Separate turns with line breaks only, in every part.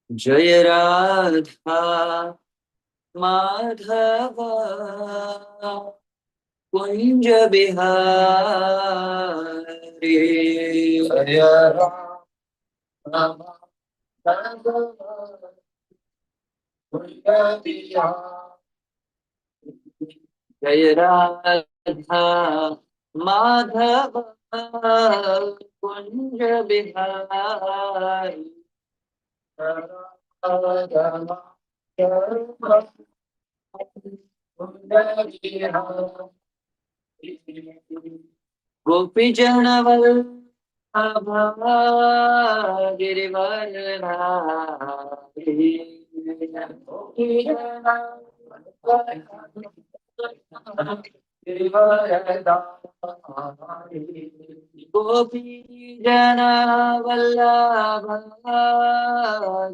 जय राधा माधव कुंज बिहारी। जय राधा माधव कुंज बिहारी। जय राधा माधव कुंज बिहारी। गोपी जन वल्लभा गिरिवरधारी। गोपी जन गिरिवरधारी। गोपी जन वल्लभा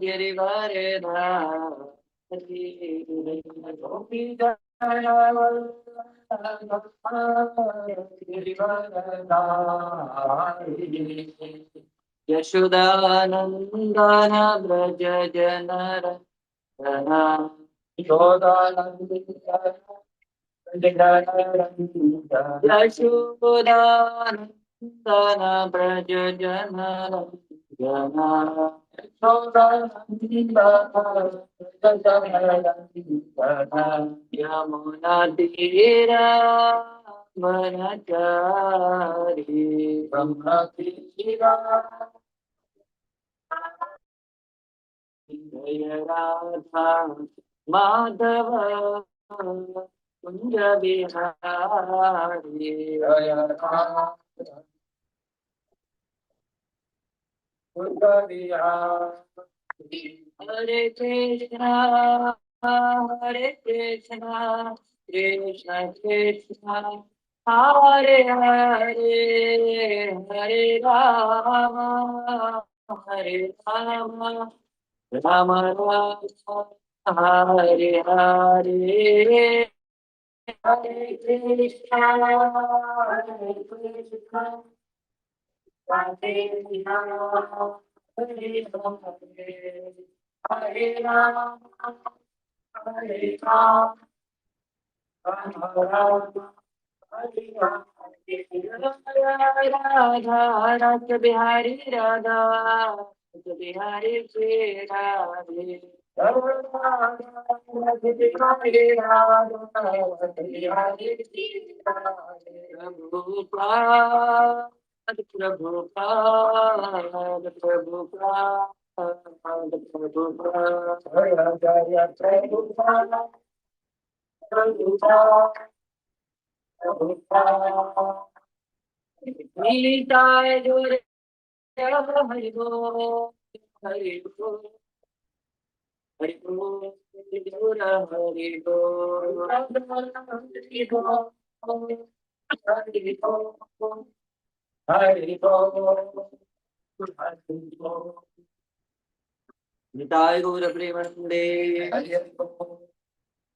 गिरिवरधारी। गोपी जन यशोदानंदन ब्रज जनर यशोदानंदन ब्रज जनर यमुना तीरा वनचारी। यमुना तीरा जय राधा माधव कुंज बिहारी। जय राधा कुंज बिहारी। हरे कृष्णा कृष्ण कृष्ण हरे हरे हरे राम हरे राम राम राम हरे हरे। हरे कृष्णा राधे राम हरे राम हरे राम हरे राम राम राम हरे हरे। राधा रस बिहारी राधा रस बिहारी श्री राधे। राधा रस बिहारी राधा रस बिहारी श्री राधे। प्रभुपाद प्रभुपाद प्रभुपाद प्रभुपाद जय प्रभुपाद प्रभुपाद प्रभुपाद। गीताय जोरे हरि बोल हरि बोल हरि बोल जोर हरि बोल हरि बोल हरि बोल हरि बोल हरि बोल। निताय गौर प्रेमानंदे हरि बोल।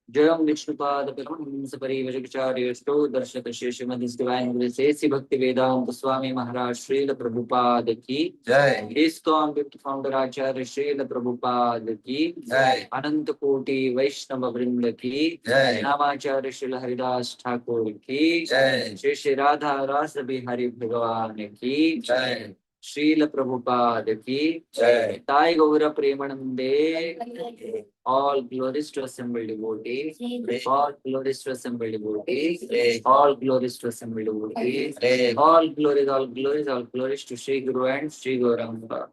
जयम विष्णुपाद परमहंस परिव्राजकाचार्यस्तो दर्शक श्रीमद् डिवाइन ग्रेस भक्ति वेदांत स्वामी महाराज श्रील प्रभुपाद की जय। ISKCON गिफ्ट फाउंडर आचार्य श्रील प्रभुपाद की जय। अनंत कोटि वैष्णव वृंद की जय। नामाचार्य श्रील हरिदास ठाकुर की जय। श्री श्री राधा रास बिहारी भगवान की जय। श्रील प्रभुपाद की जय। ताई गौर प्रेमानंदे। All glories to assembled devotees. All glories to assembled devotees. All glories to assembled devotees. All glories, all glories, all glories to Sri Guru and Sri Gauranga.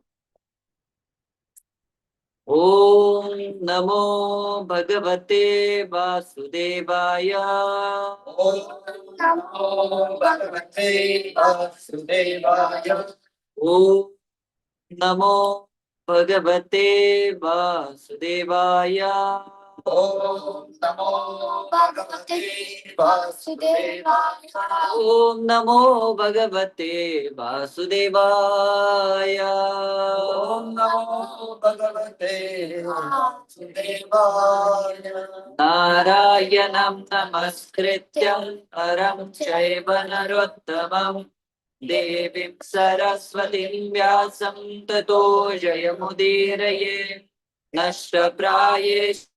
Om Namo Bhagavate Vasudevaya. Om Namo Bhagavate Vasudevaya. Om Namo Bhagavate Vasudevaya. Om Namo Bhagavate Vasudevaya. Om Namo Bhagavate Vasudevaya. Om Namo Bhagavate Vasudevaya. Narayanam Namaskrityam Param Chaiva Narottamam देवीं सरस्वतीं व्यासं ततो जयमुदीरये। नष्टप्रायेषु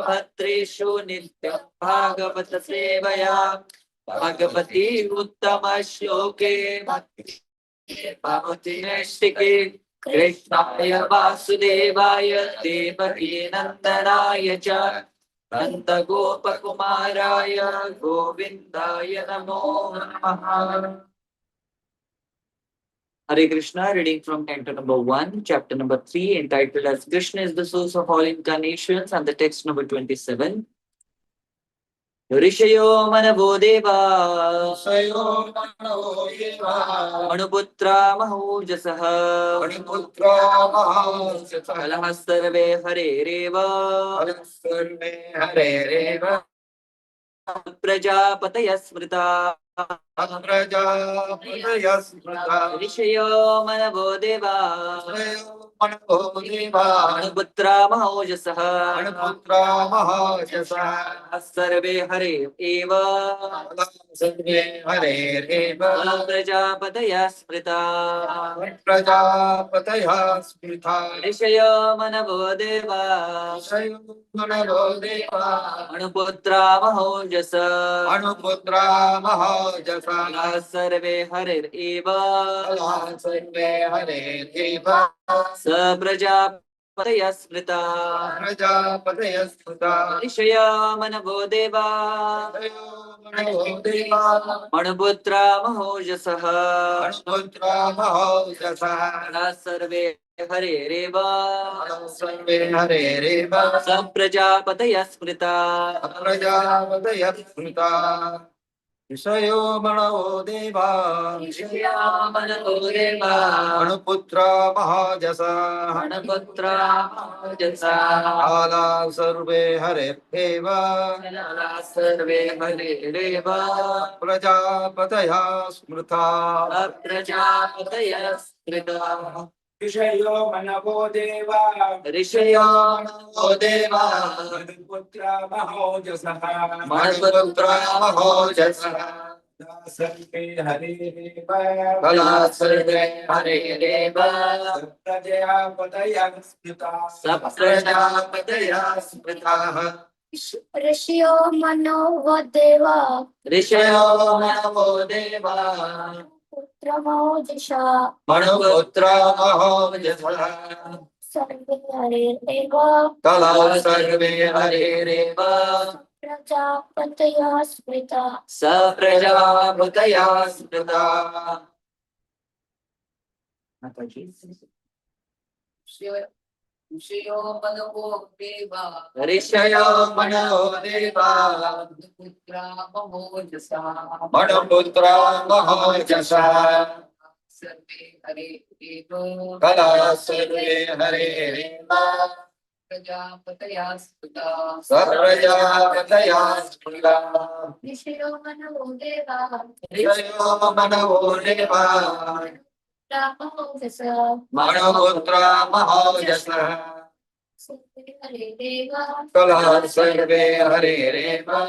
भद्रेषु नित्यं भागवत सेवया भगवती उत्तम श्लोके भवति नैष्टिके कृष्णाय वासुदेवाय देवकी नन्दनाय च नन्द गोपकुमाराय गोविन्दाय नमो नमः. Hare Krishna, reading from canto number 1, chapter number 3, entitled as Krishna is the source of all incarnations, and the text number 27. Rishayo manavo deva Anuputra mahojasah Kalah sarve hare reva Prajapataya smrita Rishayo manavo deva Anuputra mahojasah Sarve hare eva Prajapataya smrita Rishayo manavo deva Anuputra mahojasah Sarve hare eva Prajapataya smrita Rishayo manavo deva Anuputra mahojasah Sarve hare reva Prajapataya smrita
Rishayo manavo deva Anuputra mahojasa Ala sarve hare eva Prajapataya smrita Rishayo manavo deva Anuputra mahojasa Sarve hare reva Prajapataya smrita
Rishyo mano vadeva
Rishayo manavo deva
putra mojasha
Manuputra mahojasa
sarve hare eva
Kala sarve hare reva
prajapataya smrita
Prajapataya smrita. Mataji. Rishayo manavo deva Manuputra mahojasa Kala sarve hare reva Prajapataya smrita
Rishyo mano deva
Rishayo manavo deva
mojasa
Manuputra mahojasa
sarve hare eva
Kala sarve hare reva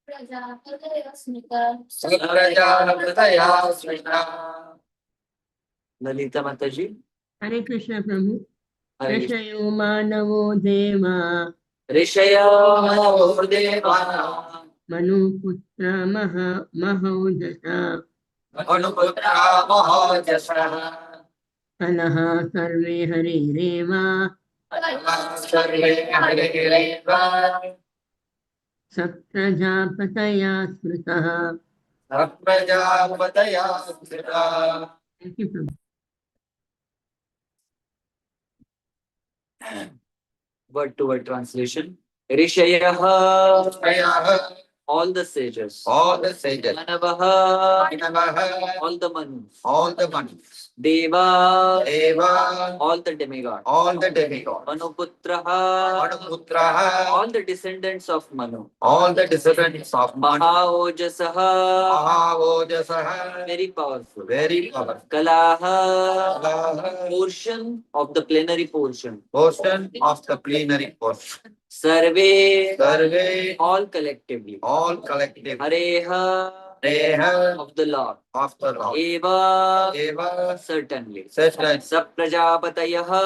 prajapataya smrita
Prajapataya smrita. Lalita Mataji.
Hare Krishna Prabhu.
Hare
Rishayo manavo deva
Rishayo manavo deva
Manuputra mahojasa
Manuputra mahojasa
Kalaha sarve hare reva
Sarve hare reva
Prajapataya smrita.
Prajapataya smrita.
Thank you, Prabhu.
Word to word translation. Rishayah, all the sages. Manavaha, all the manus. Deva, all the demigods. Manuputraha, all the descendants of Manu. Mahaojasaha, very powerful. Kalaha, portion of the plenary portion. Sarve, all collectively. Hareha, of the Lord. Eva, certainly. Saprajapatayaha,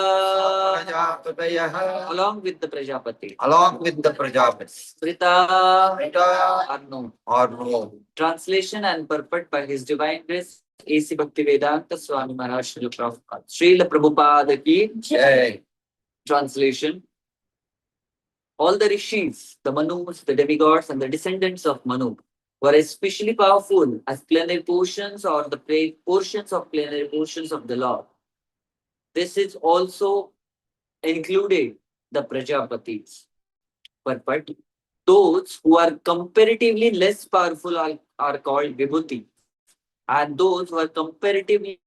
Prajapatayah,
along with the Prajapati.
along with the Prajapatis.
Smrita
Rita
are known.
or no.
Translation and purport by His Divine Grace A.C. Bhaktivedanta Swami Maharaj Srila Prabhupada. Srila Prabhupada ki
Jai.
translation. All the rishis, the Manus, the demigods, and the descendants of Manu were especially powerful as plenary portions or the portions of plenary portions of the Lord. This is also included the Prajapatis. But those who are comparatively less powerful are called Vibhuti, and those who are comparatively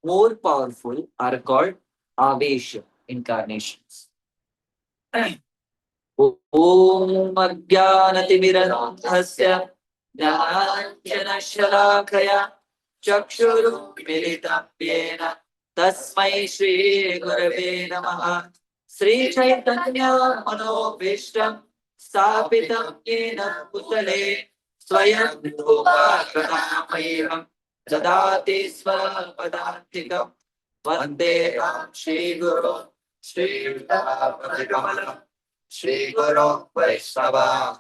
more powerful are called Avesha, incarnations. Om Ajnanatimirandhasya Jnananjanashalakaya Chakshurumilitam Yena Tasmai Shri Gurave Namaha Sri Chaitanya Manobhishtam Stapitam Yena Bhutale Swayam Rupa Kadamayam Dadati Swapadantikam Vandeham Shri Guru Sri Radha Shri Guru Vaishnava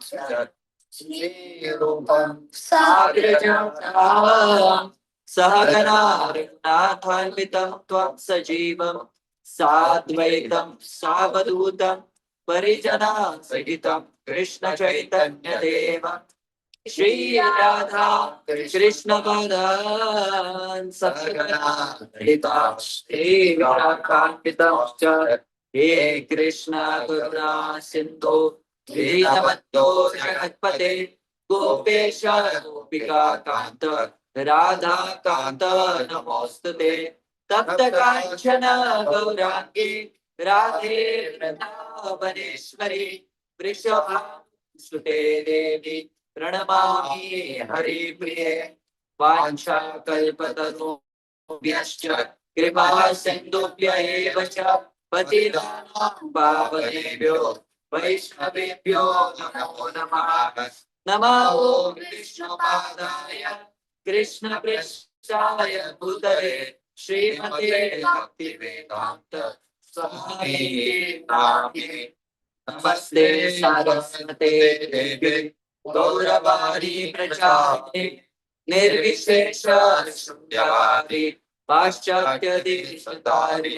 Shri Rupam Sagrajam Sahagana Nathanvitam Tvam Sajivam Sadvaitam Savadutam Parijana Sahitam Krishna Chaitanya Deva Shri Radha Krishna Padan Sahagana Hita Shri Radha He Krishna Karuna Sindhu Dinamatto Jagatpate Gopesha Gopika Kanta Radha Kanta Namostate Tapta Kanchana Gaurangi Radhe Vrindavaneshwari Vrishabha Sute Devi Pranamami Hari Priye Vancha Kalpatanu Vyascha Kripa Sindhubhya Evacha Patitanam Bhavadebhyo Vaishnavebhyo Namo Namaha Namo Krishna Padaya Krishna Prishthaya Bhutale Srimate Bhaktivedanta Swami Nami Namaste Saraswate Devi Gauravari Prachari Nirvishesha Sundari Paschatya Deshatari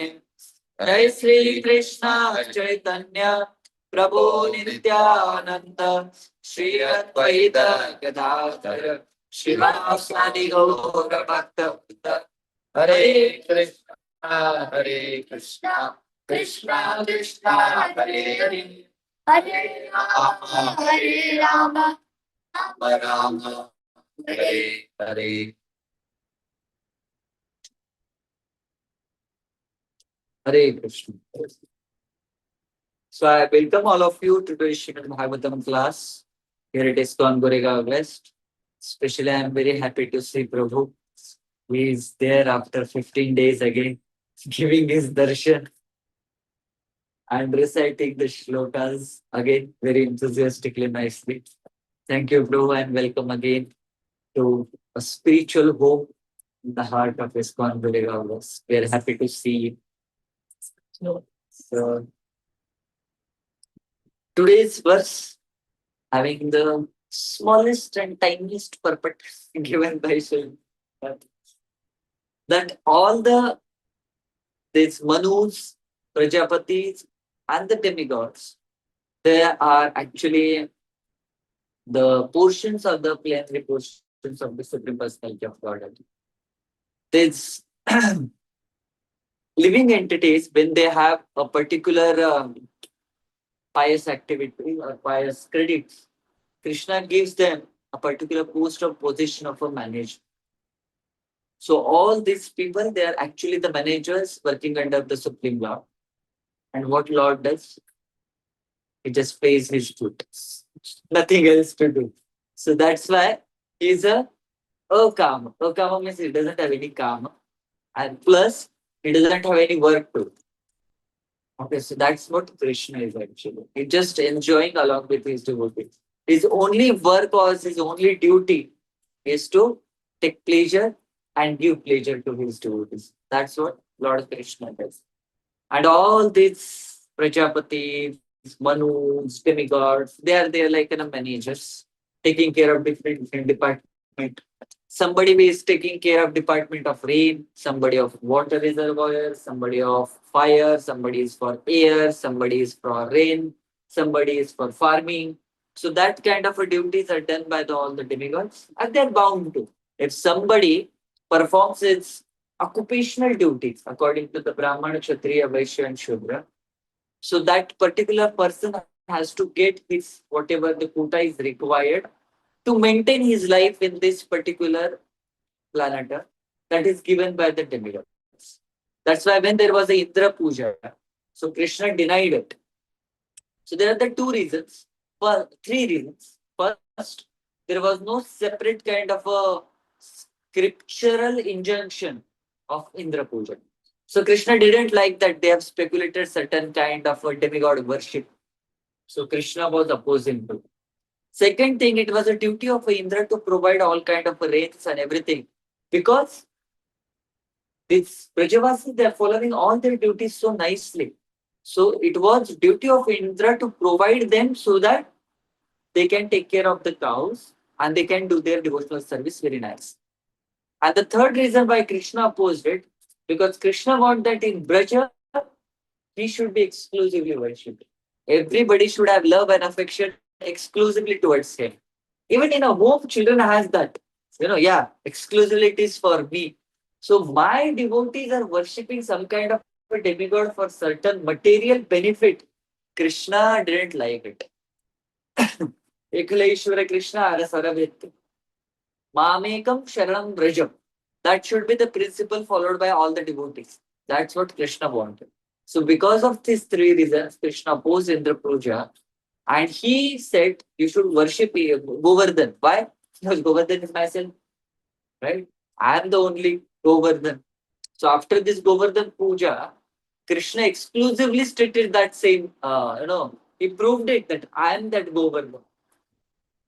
Jai Sri Krishna Chaitanya Prabhu Nityananda Shri Advaita Gadadhara Srivasadi Gaura Bhakta Hare Krishna Hare Krishna Krishna Krishna Hare Hare
Hare Rama, Hare Rama,
Rama Rama Hare Hare Hare Krishna. So I welcome all of you to the Srimad Bhagavatam class here at ISKCON Goregaon West. Especially I am very happy to see Prabhu. He is there after 15 days again, giving his darshan and reciting the shlokas again very enthusiastically, nicely. Thank you, Prabhu, and welcome again to a spiritual home in the heart of ISKCON Goregaon West. We are happy to see you. So, today's verse having the smallest and tiniest purpose given by Srila, that all these Manus, Prajapatis, and the demigods, they are actually the portions of the plenary portions of the Supreme Personality of Godhead. These living entities, when they have a particular pious activity or pious credits, Krishna gives them a particular post or position of a manager. So all these people, they are actually the managers working under the Supreme Lord. And what Lord does? He just pays his duties. Nothing else to do. So that's why he's a akama. Akama means he doesn't have any karma. And plus, he doesn't have any work to do. Okay, so that's what Krishna is actually. He's just enjoying along with his devotees. His only work or his only duty is to take pleasure and give pleasure to his devotees. That's what Lord Krishna does. And all these Prajapati, Manus, demigods, they are there like managers, taking care of different department. Somebody is taking care of department of rain, somebody of water reservoir, somebody of fire, somebody is for air, somebody is for rain, somebody is for farming. So that kind of duties are done by all the demigods, and they're bound to. If somebody performs its occupational duties according to the Brahmana, Kshatriya, Vaishya, and Shudra, so that particular person has to get his whatever the quota is required to maintain his life in this particular planet that is given by the demigods. That's why when there was a Indra Puja, so Krishna denied it. So there are the two reasons, well, three reasons. First, there was no separate kind of a scriptural injunction of Indra Puja. So Krishna didn't like that they have speculated certain kind of a demigod worship. So Krishna was opposing to. Second thing, it was a duty of Indra to provide all kind of rains and everything. Because these Brajavasis, they are following all their duties so nicely. So it was duty of Indra to provide them so that they can take care of the cows and they can do their devotional service very nice. And the third reason why Krishna opposed it, because Krishna wanted that in Braja, he should be exclusively worshipped. Everybody should have love and affection exclusively towards him. Even in a home, children has that. Yeah, exclusively it is for me. So my devotees are worshipping some kind of a demigod for certain material benefit. Krishna didn't like it. Ekhaleshwara Krishna Arasaravet. Mamekam Sharanam Brajam. That should be the principle followed by all the devotees. That's what Krishna wanted. So because of these three reasons, Krishna opposed Indra Puja and he said you should worship Govardhan. Why? Because Govardhan is myself, right? I am the only Govardhan. So after this Govardhan Puja, Krishna exclusively stated that same, he proved it that I am that Govardhan.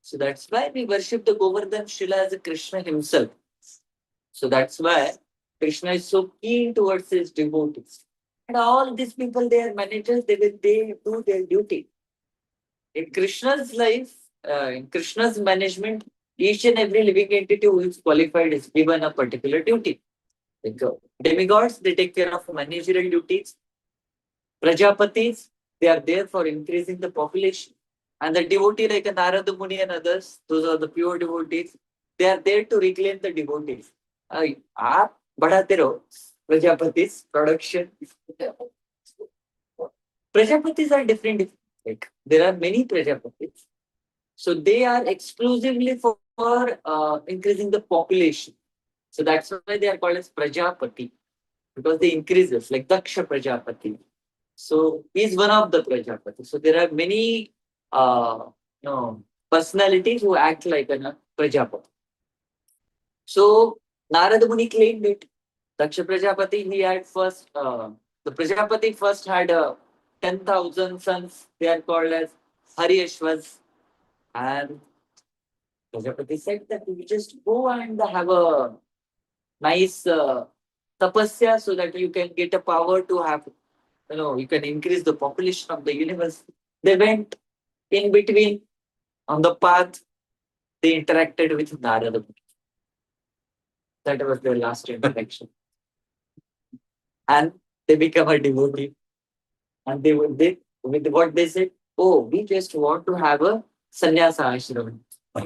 So that's why we worship the Govardhan Shila as a Krishna himself. So that's why Krishna is so keen towards his devotees. And all these people, they are managers, they do their duty. In Krishna's life, in Krishna's management, each and every living entity who is qualified is given a particular duty. Like demigods, they take care of managerial duties. Prajapatis, they are there for increasing the population. And the devotee like a Narada Muni and others, those are the pure devotees, they are there to reclaim the devotees. आप बढ़ाते रहो Prajapatis, production. Prajapatis are different. Like, there are many Prajapatis. So they are exclusively for increasing the population. So that's why they are called as Prajapati. Because they increase this, like Daksha Prajapati. So he's one of the Prajapati. So there are many personalities who act like a Prajapati. So Narada Muni claimed it. Daksha Prajapati, he had first, the Prajapati first had 10,000 sons. They are called as Haryashvas. And Prajapati said that we just go and have a nice tapasya so that you can get a power to have, you can increase the population of the universe. They went in between on the path, they interacted with Narada. That was their last interaction. And they become a devotee. And with what they said, oh, we just want to have a sannyasa ashram.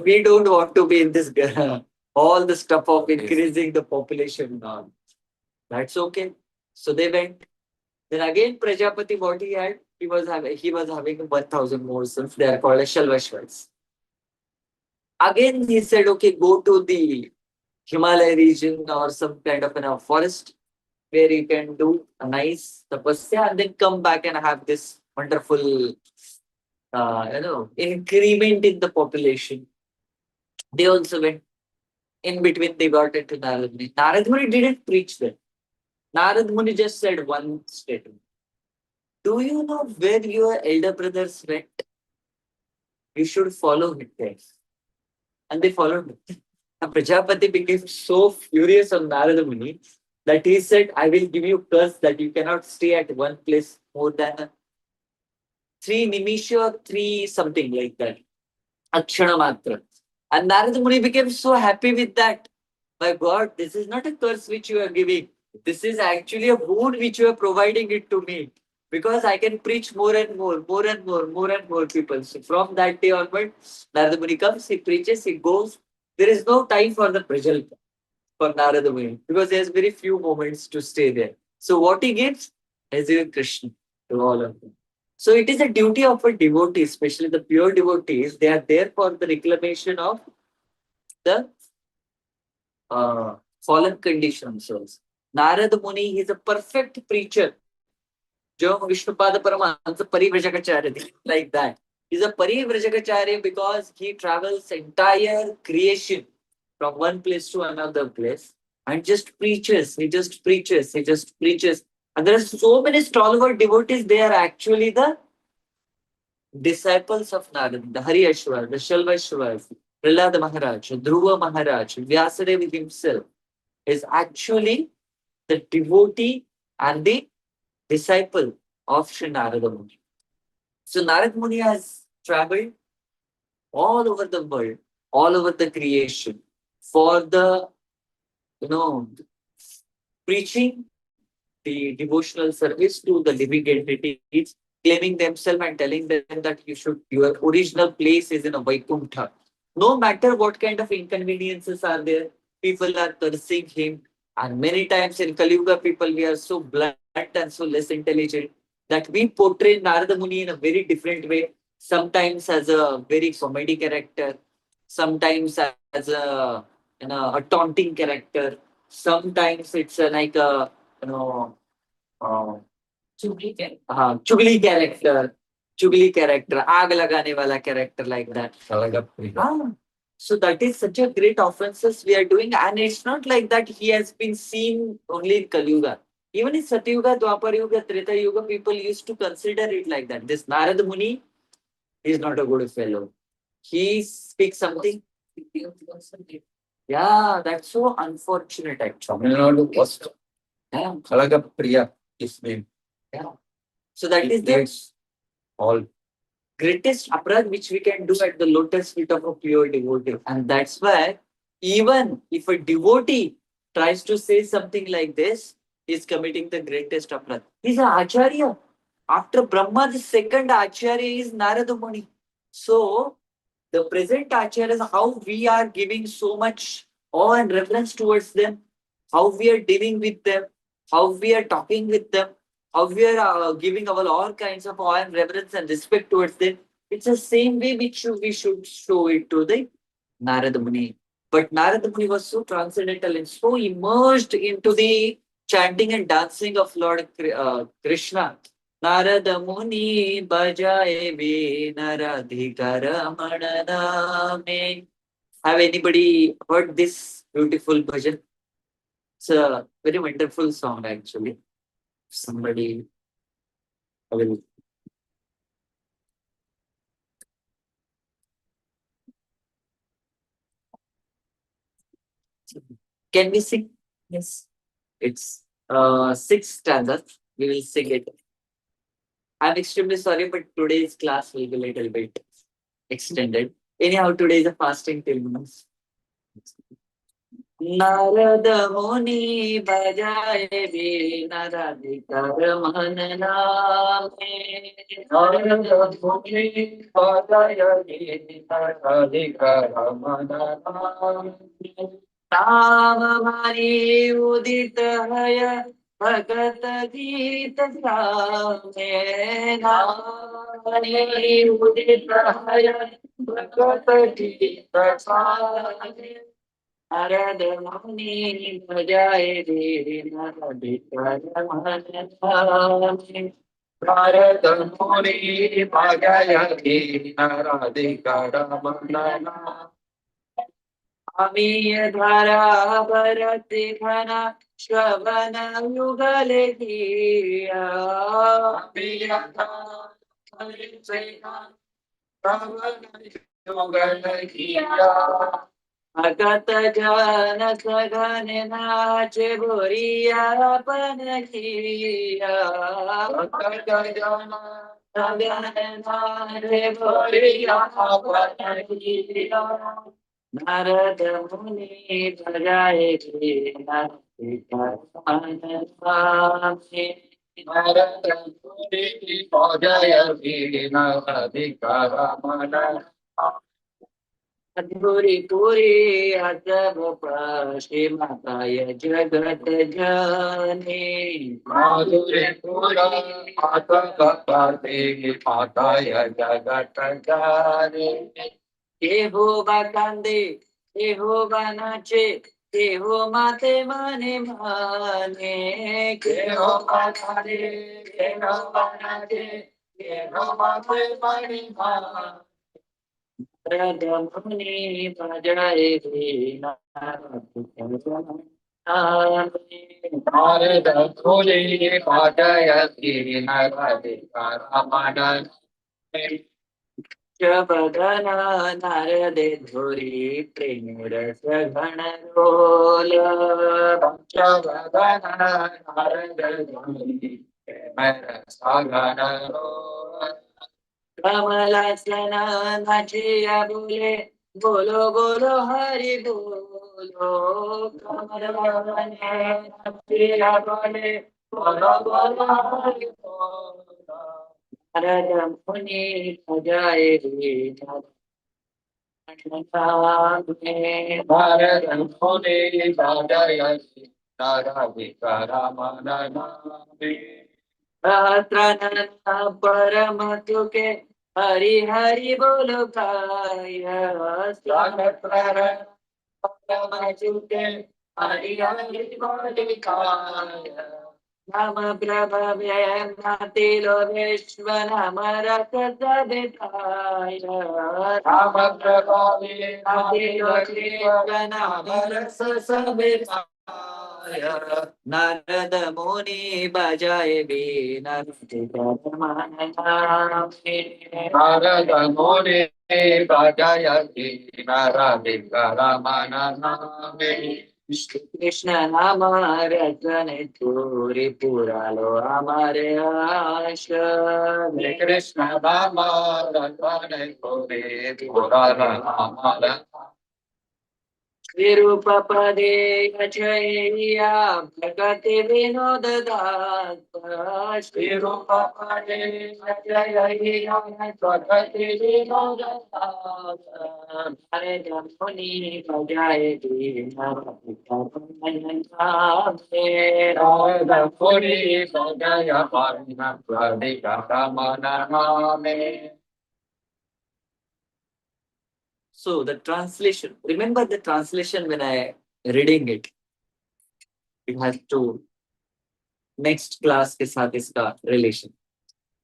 We don't want to be in this all the stuff of increasing the population. That's okay. So they went. Then again, Prajapati, what he had, he was having 1,000 more sons. They are called as Shalvashvas. Again, he said, okay, go to the Himalaya region or some kind of a forest where you can do a nice tapasya and then come back and have this wonderful, increment in the population. They also went in between, they got into Narad Muni. Narad Muni didn't preach them. Narad Muni just said one statement. Do you know where your elder brothers went? You should follow him there. And they followed him. And Prajapati became so furious on Narada Muni that he said, I will give you curse that you cannot stay at one place more than 3 nimisha, 3 something like that. Akshana matra. And Narada Muni became so happy with that. My God, this is not a curse which you are giving. This is actually a boon which you are providing it to me. Because I can preach more and more, more and more, more and more people. So from that day onward, Narada Muni comes, he preaches, he goes. There is no time for the prajal for Narada Muni because he has very few moments to stay there. So what he gives is given Krishna to all of them. So it is a duty of a devotee, especially the pure devotees. They are there for the reclamation of the fallen conditioned souls. Narada Muni, he is a perfect preacher. Jo Vishnupada Paramahansa Parivrajagacharya, like that. He's a Parivrajagacharya because he travels entire creation from one place to another place and just preaches. He just preaches. He just preaches. And there are so many stalwart devotees. They are actually the disciples of Narada, the Hari Ashwar, the Shalvashwar, Prahlad Maharaj, Dhruva Maharaj, Vyasadeva himself is actually the devotee and the disciple of Sri Narada Muni. So Narada Muni has traveled all over the world, all over the creation for the, you know, preaching the devotional service to the living entities, claiming themselves and telling them that your original place is in a Vaikuntha. No matter what kind of inconveniences are there, people are cursing him. And many times in Kali Yuga, people, we are so blunt and so less intelligent that we portray Narada Muni in a very different way. Sometimes as a very comedy character, sometimes as a taunting character, sometimes it's like a you know uh, chugli character, aag lagane wala character like that. Ah, so that is such a great offenses we are doing, and it's not like that he has been seen only in Kali Yuga. Even in Satyuga, Dwapar Yuga, Treta Yuga, people used to consider it like that. This Narada Muni is not a good fellow. He speaks something. Yeah, that's so unfortunate actually.
Tamil Nadu first.
Yeah.
Kalagapriya is name.
Yeah. So that
It
is the
needs all.
greatest aparad which we can do at the lotus feet of a pure devotee. And that's why even if a devotee tries to say something like this, he's committing the greatest aparad. He's an acharya. After Brahma, the second acharya is Narada Muni. So the present acharyas, how we are giving so much awe and reverence towards them, how we are dealing with them, how we are talking with them, how we are giving our all kinds of awe and reverence and respect towards them. It's the same way which we should show it to the Narada Muni. But Narada Muni was so transcendental and so immersed into the chanting and dancing of Lord Krishna. Narada Muni bajaye veena radhika ramaname. Have anybody heard this beautiful bhajan? It's a very wonderful song actually. Somebody will. Can we sing? Yes. It's 6 stanzas. We will sing it. I'm extremely sorry, but today's class will be a little bit extended. Anyhow, today is a fasting till noon. Narad मुनि बजाए वीणा राधिकर मन नामे नारद मुनि बजाए वीणा राधिकर मन नामे नाम हरि उदित है भगत गीत गावे नाम हरि उदित है भगत गीत गावे नारद मुनि बजाए वीणा राधिकर मन नामे नारद मुनि बजाए वीणा राधिकर मन नामे अमीय धारा भरत घना श्रवण युगल दिया अमीय धारा भरत घना श्रवण युगल दिया अगत जन सघन नाच बोरिया पन किया अगत जन Narad Muni Bhajaye Adhuri Puri Adab Prashi Mataya Jagat Jani Madhure Pura Adabapati Mataya Jagat Jani Keho Bakande Keho Banache Keho Mate Mane Mane Keho Bakande Keho Banache Keho Mate Mane Mane Radhamuni Bhajaye Radhamuni Bhajaye Radhamana Shabadana Narade Dhuri Premura Sagana Rola Shabadana Narade Dhuri Premura Sagana Rola Kamalachana Nachiya Bole Bolo Bolo Hari Bolo Kamalachana Nachiya Bole Bolo Bolo Hari Bolo Radha Muni Bhajaye Radha Muni Bhajaye Radha Vikaramana Pratranana Paramatuke Hari Hari Bolo Kaya Swagatranana Paramatuke Hari Hari Bolo Kaya Nama Prabhavya Matilo Vishwana Marakata Betaya Nama Prabhavya Matilo Vishwana Marakata Betaya Narada Muni Bhajaye Veena Narada Muni Bhajaye Veena Shri Krishna Nama Ratane Turi Puralo Amare Asha Shri Krishna Nama Ratane Turi Puralo Amare Virupapade Achaya Bhagati Vinodadata Virupapade Achaya Bhagati Vinodadata Bharata Muni Bhajaye Radha Muni Bhajaye Radhika Ramaname. So the translation, remember the translation when I reading it, it has to next class ke saath iska relation.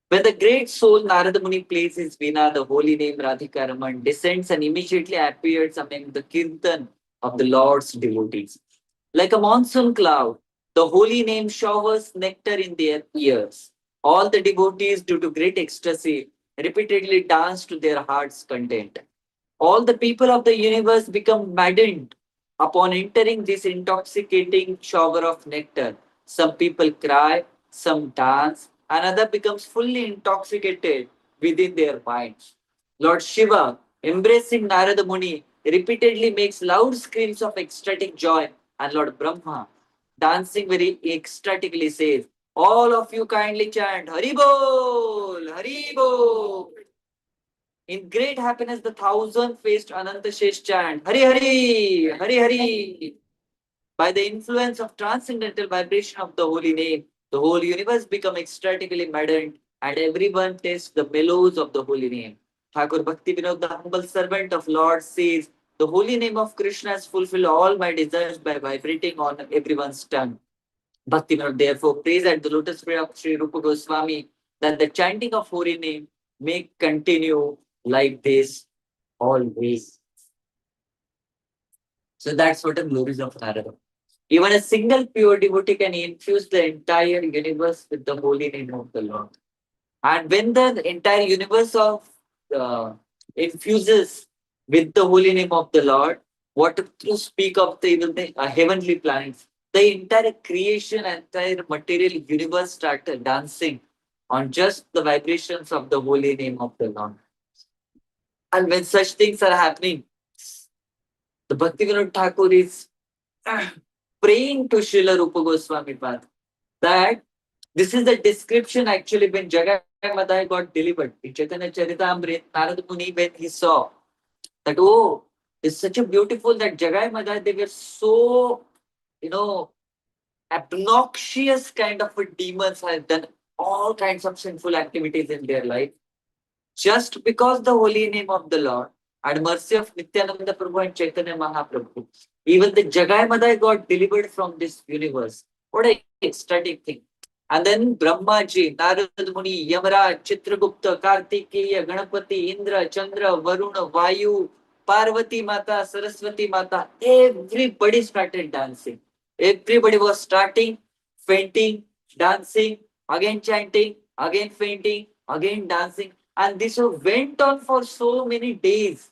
When the great soul Narada Muni plays his veena, the holy name Radhika Raman descends and immediately appears among the kirtan of the Lord's devotees. Like a monsoon cloud, the holy name showers nectar in their ears. All the devotees, due to great ecstasy, repeatedly dance to their heart's content. All the people of the universe become maddened upon entering this intoxicating shower of nectar. Some people cry, some dance, another becomes fully intoxicated within their minds. Lord Shiva, embracing Narada Muni, repeatedly makes loud screams of ecstatic joy, and Lord Brahma, dancing very ecstatically, says, all of you kindly chant Hari Bol, Hari Bol. In great happiness, the thousand-faced Anantashesh chant, Hari Hari, Hari Hari. By the influence of transcendental vibration of the holy name, the whole universe becomes ecstatically maddened, and everyone tastes the mellows of the holy name. Thakur Bhakti Vinod, the humble servant of Lord, says, the holy name of Krishna has fulfilled all my desires by vibrating on everyone's tongue. Bhakti Vinod therefore prays at the lotus feet of Sri Rupa Goswami that the chanting of holy name may continue like this always. So that's what the glories of Narada. Even a single pure devotee can infuse the entire universe with the holy name of the Lord. And when the entire universe of infuses with the holy name of the Lord, what to speak of the even the heavenly planets, the entire creation, entire material universe started dancing on just the vibrations of the holy name of the Lord. And when such things are happening, the Bhaktivinoda Thakur is praying to Srila Rupa Goswami Pad that this is the description actually when Jagai Madai got delivered. In Chaitanya Charitamrita, Narada Muni, when he saw that, oh, it's such a beautiful that Jagai Madai, they were so, obnoxious kind of demons, have done all kinds of sinful activities in their life. Just because the holy name of the Lord and mercy of Nityananda Prabhu and Chaitanya Mahaprabhu, even the Jagai Madai got delivered from this universe. What a ecstatic thing. And then Brahmaji, Narada Muni, Yamaraj, Chitragupta, Kartikeya, Ganapati, Indra, Chandra, Varuna, Vayu, Parvati Mata, Saraswati Mata, everybody started dancing. Everybody was starting, fainting, dancing, again chanting, again fainting, again dancing. And this went on for so many days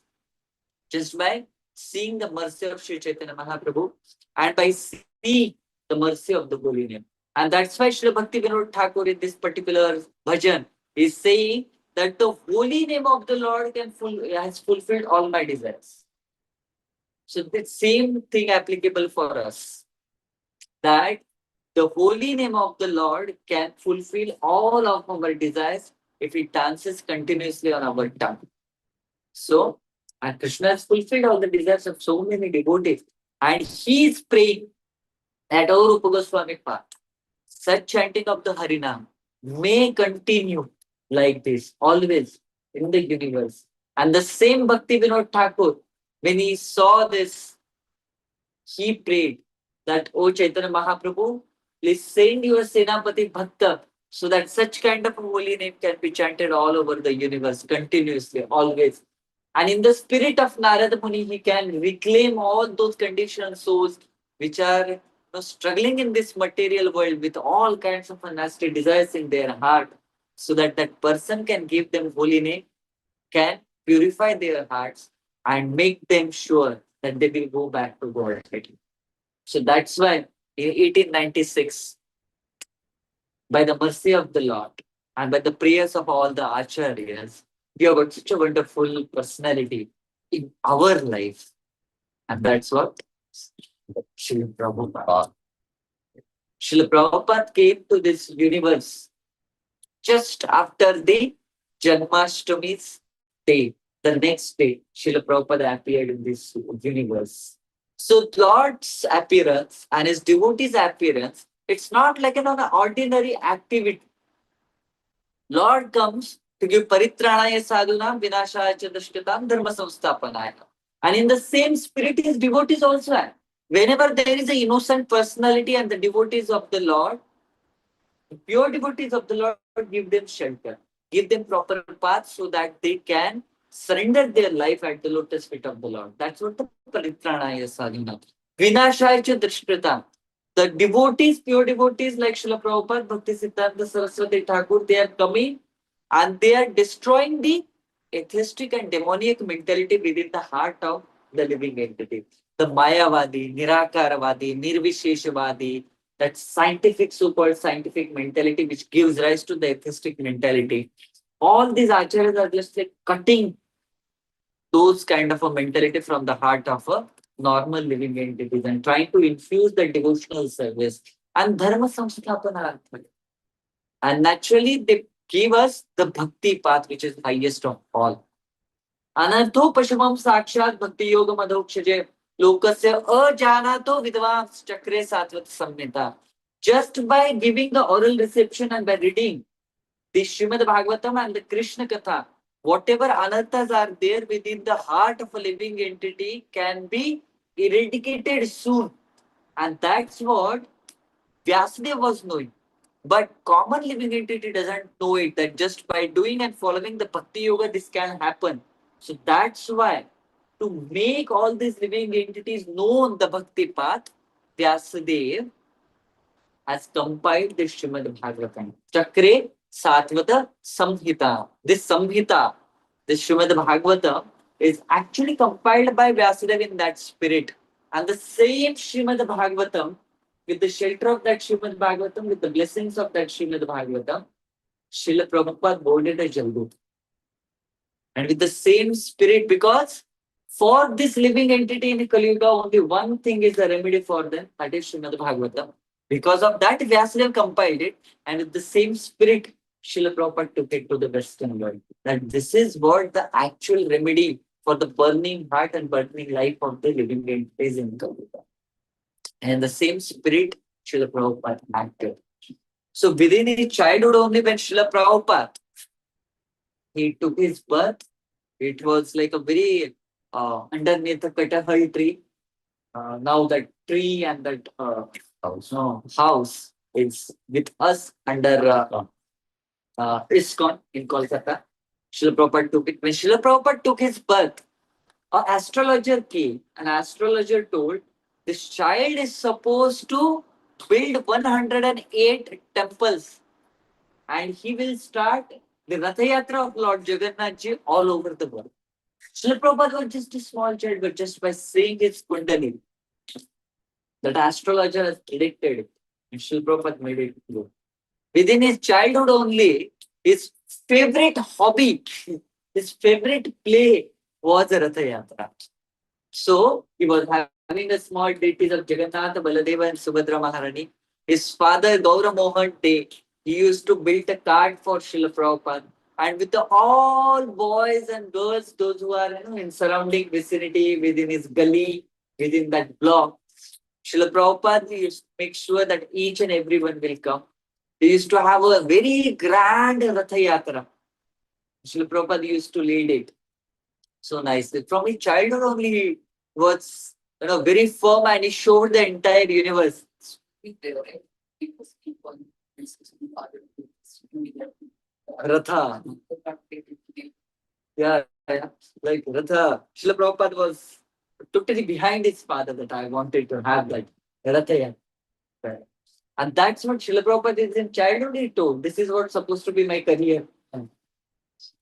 just by seeing the mercy of Sri Chaitanya Mahaprabhu and by seeing the mercy of the holy name. And that's why Srila Bhakti Vinod Thakur in this particular bhajan is saying that the holy name of the Lord has fulfilled all my desires. So the same thing applicable for us, that the holy name of the Lord can fulfill all of our desires if it dances continuously on our tongue. So, and Krishna has fulfilled all the desires of so many devotees. And he is praying that, O Rupa Goswami Path, such chanting of the Harinam may continue like this, always in the universe. And the same Bhakti Vinod Thakur, when he saw this, he prayed that, O Chaitanya Mahaprabhu, please send your Senapati Bhakta so that such kind of a holy name can be chanted all over the universe continuously, always. And in the spirit of Narada Muni, he can reclaim all those conditioned souls which are struggling in this material world with all kinds of nasty desires in their heart, so that that person can give them holy name, can purify their hearts and make them sure that they will go back to God. So that's why in 1896, by the mercy of the Lord and by the prayers of all the acharyas, we have got such a wonderful personality in our life. And that's what Srila Prabhupada. Srila Prabhupada came to this universe just after the Janmashtami's day. The next day, Srila Prabhupada appeared in this universe. So Lord's appearance and his devotees' appearance, it's not like an ordinary activity. Lord comes to give paritranaya sadhunam vinashaya cha dushkatam dharma samsthapanaya. And in the same spirit, his devotees also have. Whenever there is an innocent personality and the devotees of the Lord, the pure devotees of the Lord, give them shelter, give them proper path so that they can surrender their life at the lotus feet of the Lord. That's what the paritranaya sadhunam. Vinashaya cha dushkatam. The devotees, pure devotees like Srila Prabhupada, Bhakti Siddhanta Saraswati Thakur, they are coming and they are destroying the atheistic and demoniac mentality within the heart of the living entity. The Mayavadi, Nirakaravadi, Nirvisheshavadi, that scientific, so-called scientific mentality which gives rise to the atheistic mentality. All these acharyas are just like cutting those kind of a mentality from the heart of a normal living entities and trying to infuse the devotional service and dharma samsthapanartha. And naturally they give us the bhakti path which is highest of all. Anartho pashamam sakshat bhakti yoga madhokshaje lokasya ajanato vidvans chakre satvat samhita. Just by giving the oral reception and by reading the Srimad Bhagavatam and the Krishna Katha, whatever anarthas are there within the heart of a living entity can be eradicated soon. And that's what Vyasadeva was knowing. But common living entity doesn't know it, that just by doing and following the Bhakti Yoga, this can happen. So that's why, to make all these living entities know the Bhakti path, Vyasadeva has compiled the Srimad Bhagavatam. Chakre Satvata Samhita. This Samhita, this Srimad Bhagavatam, is actually compiled by Vyasadeva in that spirit. And the same Srimad Bhagavatam, with the shelter of that Srimad Bhagavatam, with the blessings of that Srimad Bhagavatam, Srila Prabhupada boarded a Jalboat. And with the same spirit, because for this living entity in Kali Yuga, only one thing is the remedy for them, that is Srimad Bhagavatam. Because of that, Vyasadeva compiled it, and with the same spirit, Srila Prabhupada took it to the Western world. That this is what the actual remedy for the burning heart and burning life of the living entities in Kali Yuga. And the same spirit, Srila Prabhupada acted. So within his childhood only, when Srila Prabhupada, he took his birth, it was like a very underneath a Katahal tree. Now that tree and that house is with us under ISKCON in Kolkata. Srila Prabhupada took it. When Srila Prabhupada took his birth, an astrologer came. An astrologer told this child is supposed to build 108 temples and he will start the Ratha Yatra of Lord Jagannath Ji all over the world. Srila Prabhupada was just a small child, but just by saying his Kundalini, that astrologer has predicted it, and Srila Prabhupada made it true. Within his childhood only, his favorite hobby, his favorite play was a Ratha Yatra. So he was having a small deities of Jagannath, Baladeva, and Subhadra Maharani. His father, Gaura Mohan Day, he used to build a cart for Srila Prabhupada. And with all boys and girls, those who are in surrounding vicinity, within his gully, within that block, Srila Prabhupada used to make sure that each and everyone will come. They used to have a very grand Ratha Yatra. Srila Prabhupada used to lead it. So nice. From his childhood only, he was very firm and he showed the entire universe. Ratha. Yeah, like Ratha. Srila Prabhupada was totally behind his father that I wanted to have that Ratha. And that's what Srila Prabhupada is in childhood he told. This is what's supposed to be my career.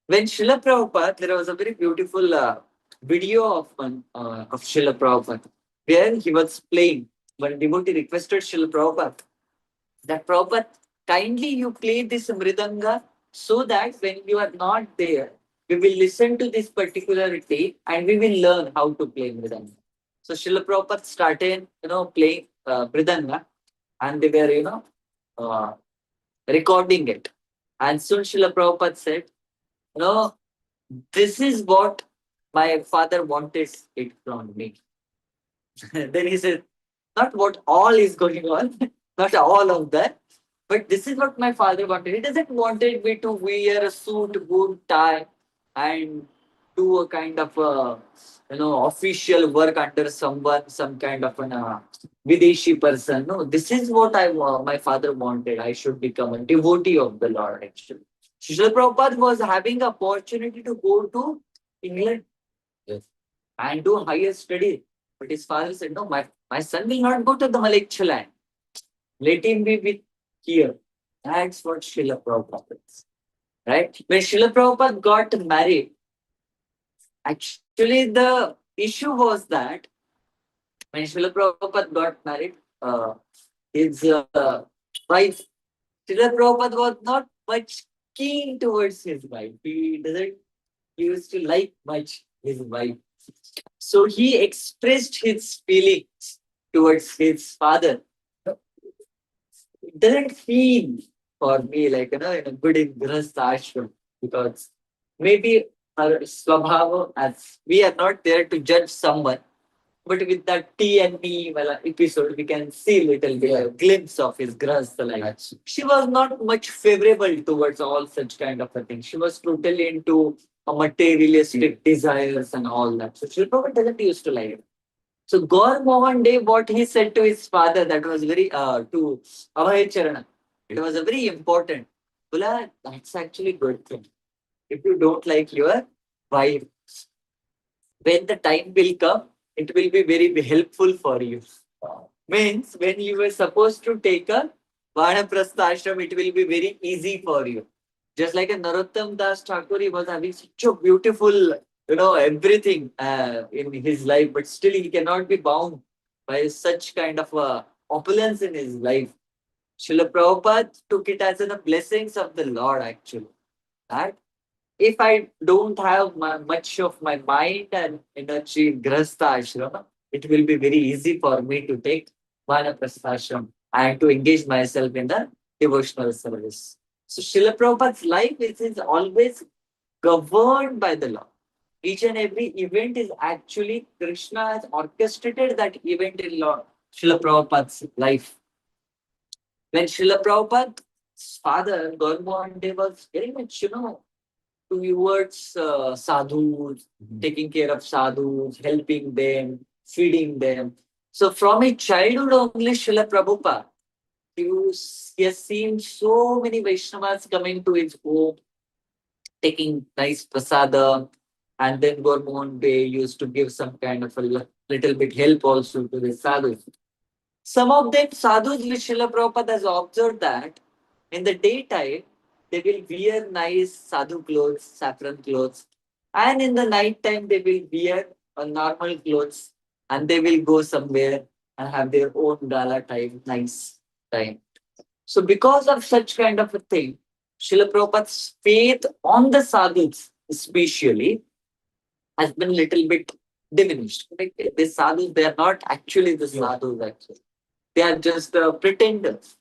When Srila Prabhupada, there was a very beautiful video of Srila Prabhupada where he was playing. One devotee requested Srila Prabhupada that Prabhupada, kindly you play this mridanga so that when you are not there, we will listen to this particular tape and we will learn how to play mridanga. So Srila Prabhupada started, playing mridanga and they were, recording it. And soon Srila Prabhupada said, this is what my father wanted it from me. Then he said, not what all is going on, not all of that, but this is what my father wanted. He doesn't wanted me to wear a suit, boot, tie, and do a kind of official work under someone, some kind of an Videshi person. No, this is what my father wanted. I should become a devotee of the Lord, actually. Srila Prabhupada was having opportunity to go to England and do higher study. But his father said, no, my son will not go to the Malaysia land. Let him be with here. That's what Srila Prabhupada is. Right? When Srila Prabhupada got married, actually the issue was that when Srila Prabhupada got married, his wife, Srila Prabhupada was not much keen towards his wife. He used to like much his wife. So he expressed his feelings towards his father. It doesn't feel for me like, in a good in Grihastha ashram, because maybe our swabhava, as we are not there to judge someone, but with that T and Me episode, we can see little bit a glimpse of his Grihastha life. She was not much favorable towards all such kind of a thing. She was totally into materialistic desires and all that. So Srila Prabhupada doesn't used to like it. So Gaur Mohan Day, what he said to his father, that was very to Abhay Charana. It was a very important. Bula, that's actually good thing. If you don't like your wife, when the time will come, it will be very helpful for you. Means when you were supposed to take a Vanaprastha ashram, it will be very easy for you. Just like a Narottam Das Thakur, he was having such a beautiful, everything in his life, but still he cannot be bound by such kind of opulence in his life. Srila Prabhupada took it as the blessings of the Lord actually. That if I don't have much of my mind and energy in Grahastha Ashrama, it will be very easy for me to take Vanaprastha Ashram and to engage myself in the devotional service. So Srila Prabhupada's life is always governed by the law. Each and every event is actually Krishna has orchestrated that event in law. Srila Prabhupada's life. When Srila Prabhupada's father, Gauramohan was very much, towards sadhus, taking care of sadhus, helping them, feeding them. So from his childhood only, Srila Prabhupada, he has seen so many Vaishnavas coming to his home, taking nice prasada, and then Gauramohan used to give some kind of a little bit help also to the sadhus. Some of them sadhus which Srila Prabhupada has observed that in the daytime they will wear nice sadhu clothes, saffron clothes, and in the night time they will wear a normal clothes and they will go somewhere and have their own gala time, nice time. So because of such kind of a thing, Srila Prabhupada's faith on the sadhus especially has been little bit diminished. Like, the sadhus, they are not actually the sadhus actually. They are just pretenders.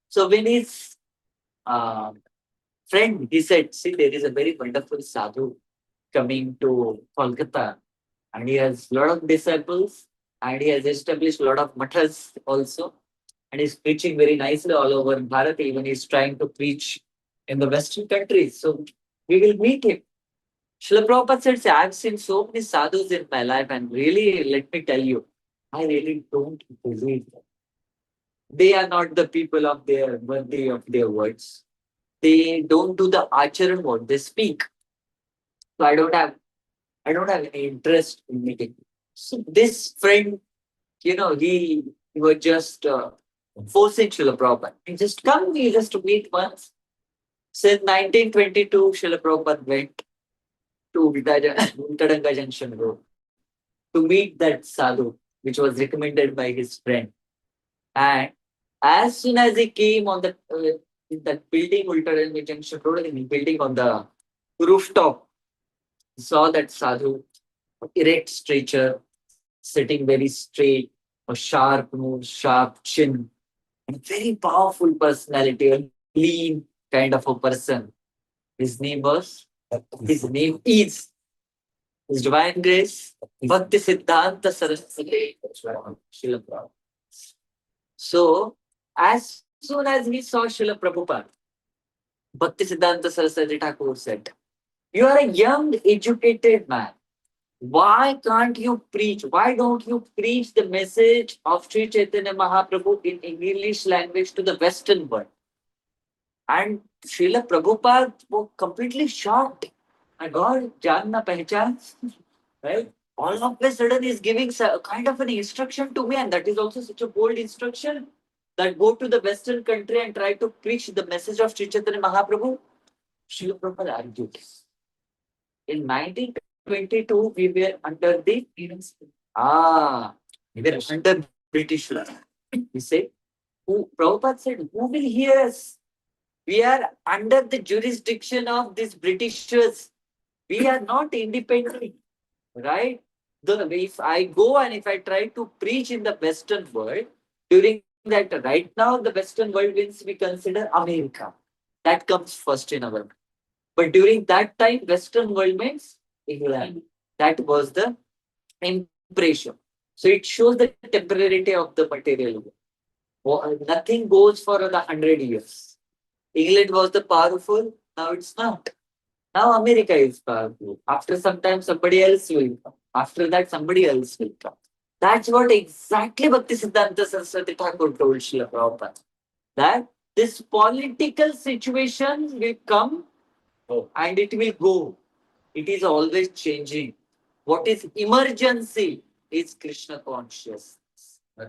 So when his friend, he said, see, there is a very wonderful sadhu coming to Kolkata and he has a lot of disciples and he has established a lot of mathas also and he's preaching very nicely all over Bharat. Even he's trying to preach in the Western countries. So we will meet him. Srila Prabhupada said, see, I've seen so many sadhus in my life and really, let me tell you, I really don't believe them. They are not the people of their worthy of their words. They don't do the acharan what they speak. So I don't have any interest in meeting. So this friend, he was just forcing Srila Prabhupada. He just come, we just to meet once. Since 1922, Srila Prabhupada went to Tadanga Junction Road to meet that sadhu, which was recommended by his friend. And as soon as he came on that building, Ultra Junction Road, in the building on the rooftop, he saw that sadhu, erect stature, sitting very straight, a sharp nose, sharp chin, and a very powerful personality, a lean kind of a person. His name is His Divine Grace, Bhakti Siddhanta Saraswati. Srila Prabhupada. So, as soon as we saw Srila Prabhupada, Bhakti Siddhanta Saraswati Thakur said, you are a young, educated man. Why can't you preach? Why don't you preach the message of Sri Chaitanya Mahaprabhu in English language to the Western world? And Srila Prabhupada was completely shocked. My God, Janna Pehchan, right? All of a sudden is giving a kind of an instruction to me, and that is also such a bold instruction that go to the Western country and try to preach the message of Sri Chaitanya Mahaprabhu. Srila Prabhupada argued. In 1922, we were under the we were under British rule. He said, Prabhupada said, who will hear us? We are under the jurisdiction of these Britishers. We are not independent, right? If I go and if I try to preach in the Western world, during that, right now, the Western world means we consider America. That comes first in our mind. But during that time, Western world means England. That was the impression. So it shows the temporarity of the material world. Nothing goes for 100 years. England was the powerful, now it's not. Now America is powerful. After some time, somebody else will come. After that, somebody else will come. That's what exactly Bhakti Siddhanta Saraswati Thakur told Srila Prabhupada. That this political situation will come and it will go. It is always changing. What is emergency is Krishna consciousness.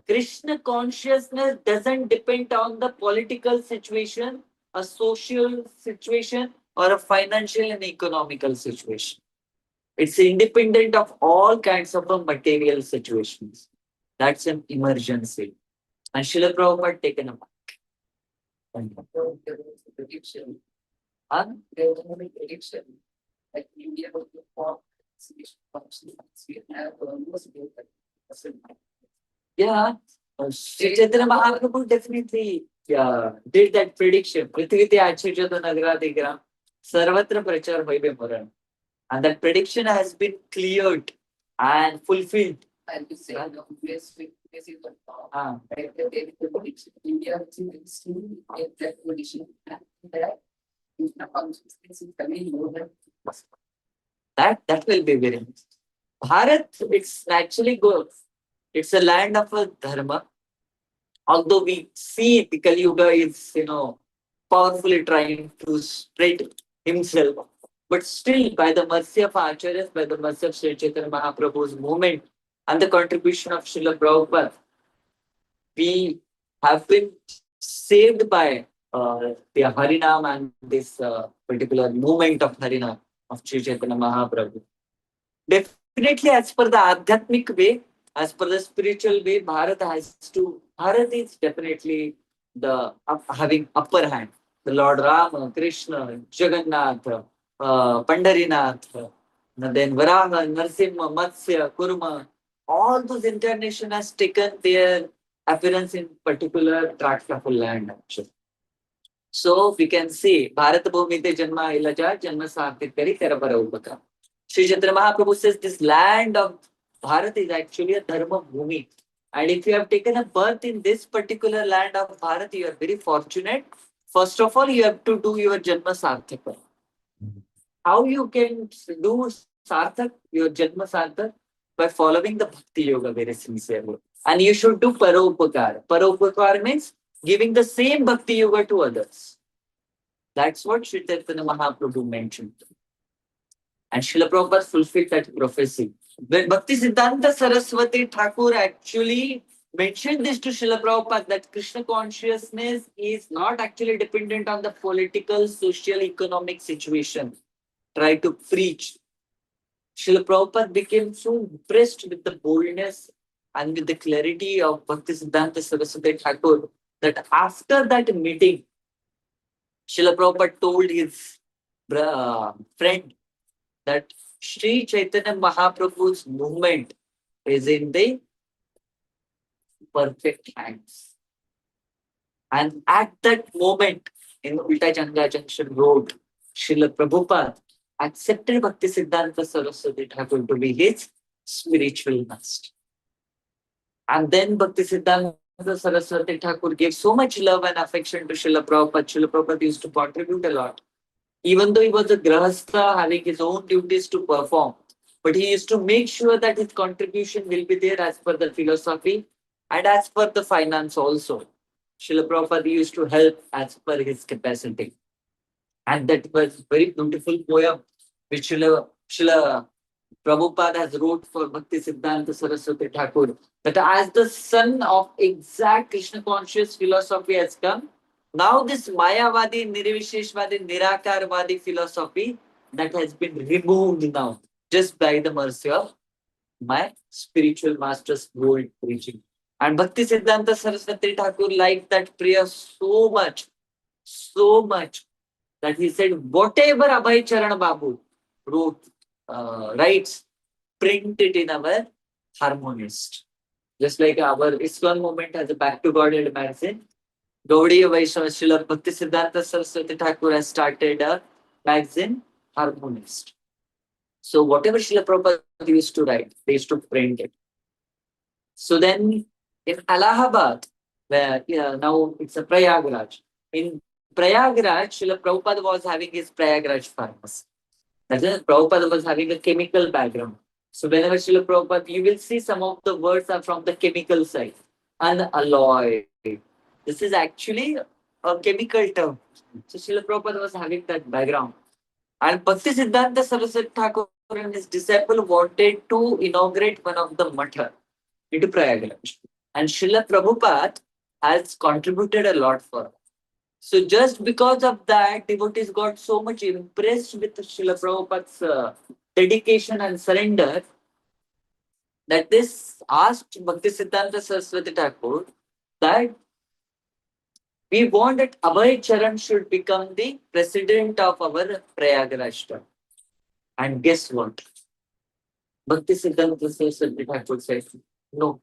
Krishna consciousness doesn't depend on the political situation, a social situation, or a financial and economical situation. It's independent of all kinds of material situations. That's an emergency. And Srila Prabhupada taken up. Prediction. And there was a prediction. Like India was the top we have almost yeah. Sri Chaitanya Mahaprabhu definitely did that prediction. Prithvi te Achirjata Nagara Digra Sarvatra Prachar Hoibe Moran. And that prediction has been cleared and fulfilled. And you say, India get that prediction. That will be very nice. Bharat, it's actually good. It's a land of a dharma. Although we see the Kali Yuga is, powerfully trying to spread himself. But still, by the mercy of Acharyas, by the mercy of Sri Chaitanya Mahaprabhu's movement and the contribution of Srila Prabhupada, we have been saved by the Harinam and this particular movement of Harinam of Sri Chaitanya Mahaprabhu. Definitely, as per the Adhyatmic way, as per the spiritual way, Bharat is definitely having upper hand. The Lord Rama, Krishna, Jagannath, Pandarinath, and then Varaha, Narsimha, Matsya, Kurma, all those incarnations has taken their appearance in particular tracts of land actually. So we can see Bharat Bhumi te Janma Ilaja, Janma Sarthik Kari Terapara Upaka. Sri Chaitanya Mahaprabhu says this land of Bharat is actually a Dharma Bhumi. And if you have taken a birth in this particular land of Bharat, you are very fortunate. First of all, you have to do your Janma Sarthaka. How you can do Sarthak, your Janma Sarthak? By following the Bhakti Yoga very sincerely. And you should do Paropakar. Paropakar means giving the same Bhakti Yoga to others. That's what Sri Chaitanya Mahaprabhu mentioned. And Srila Prabhupada fulfilled that prophecy. When Bhakti Siddhanta Saraswati Thakur actually mentioned this to Srila Prabhupada, that Krishna consciousness is not actually dependent on the political, social, economic situation. Try to preach. Srila Prabhupada became so impressed with the boldness and with the clarity of Bhakti Siddhanta Saraswati Thakur that after that meeting, Srila Prabhupada told his friend that Sri Chaitanya Mahaprabhu's movement is in the perfect hands. And at that moment, in Ulta Janga Junction Road, Srila Prabhupada accepted Bhakti Siddhanta Saraswati Thakur to be his spiritual master. And then Bhakti Siddhanta Saraswati Thakur gave so much love and affection to Srila Prabhupada. Srila Prabhupada used to contribute a lot. Even though he was a grahastha having his own duties to perform, but he used to make sure that his contribution will be there as per the philosophy and as per the finance also. Srila Prabhupada used to help as per his capacity. And that was very beautiful poem which Srila Prabhupada has wrote for Bhakti Siddhanta Saraswati Thakur, that as the son of exact Krishna conscious philosophy has come, now this Mayavadi, Nirvisheshvadi, Nirakarvadi philosophy that has been removed now just by the mercy of my spiritual master's bold preaching. And Bhakti Siddhanta Saraswati Thakur liked that prayer so much that he said, whatever Abhay Charan Babu writes, print it in our harmonist. Just like our ISKCON movement has a Back to Godhead magazine, Gaudiya Vaishnava Srila Bhakti Siddhanta Saraswati Thakur has started a magazine, Harmonist. So whatever Srila Prabhupada used to write, they used to print it. So then in Allahabad, where now it's a Prayagraj, in Prayagraj, Srila Prabhupada was having his Prayagraj pharmacy. That is, Prabhupada was having a chemical background. So whenever Srila Prabhupada, you will see some of the words are from the chemical side. Unalloyed. This is actually a chemical term. So Srila Prabhupada was having that background. And Bhakti Siddhanta Saraswati Thakur and his disciple wanted to inaugurate one of the matha into Prayagraj. And Srila Prabhupada has contributed a lot for it. So just because of that, devotees got so much impressed with Srila Prabhupada's dedication and surrender that this asked Bhakti Siddhanta Saraswati Thakur that We want that Abhay Charan should become the president of our Prayagraj. And guess what? Bhakti Siddhanta Saraswati Thakur said, no,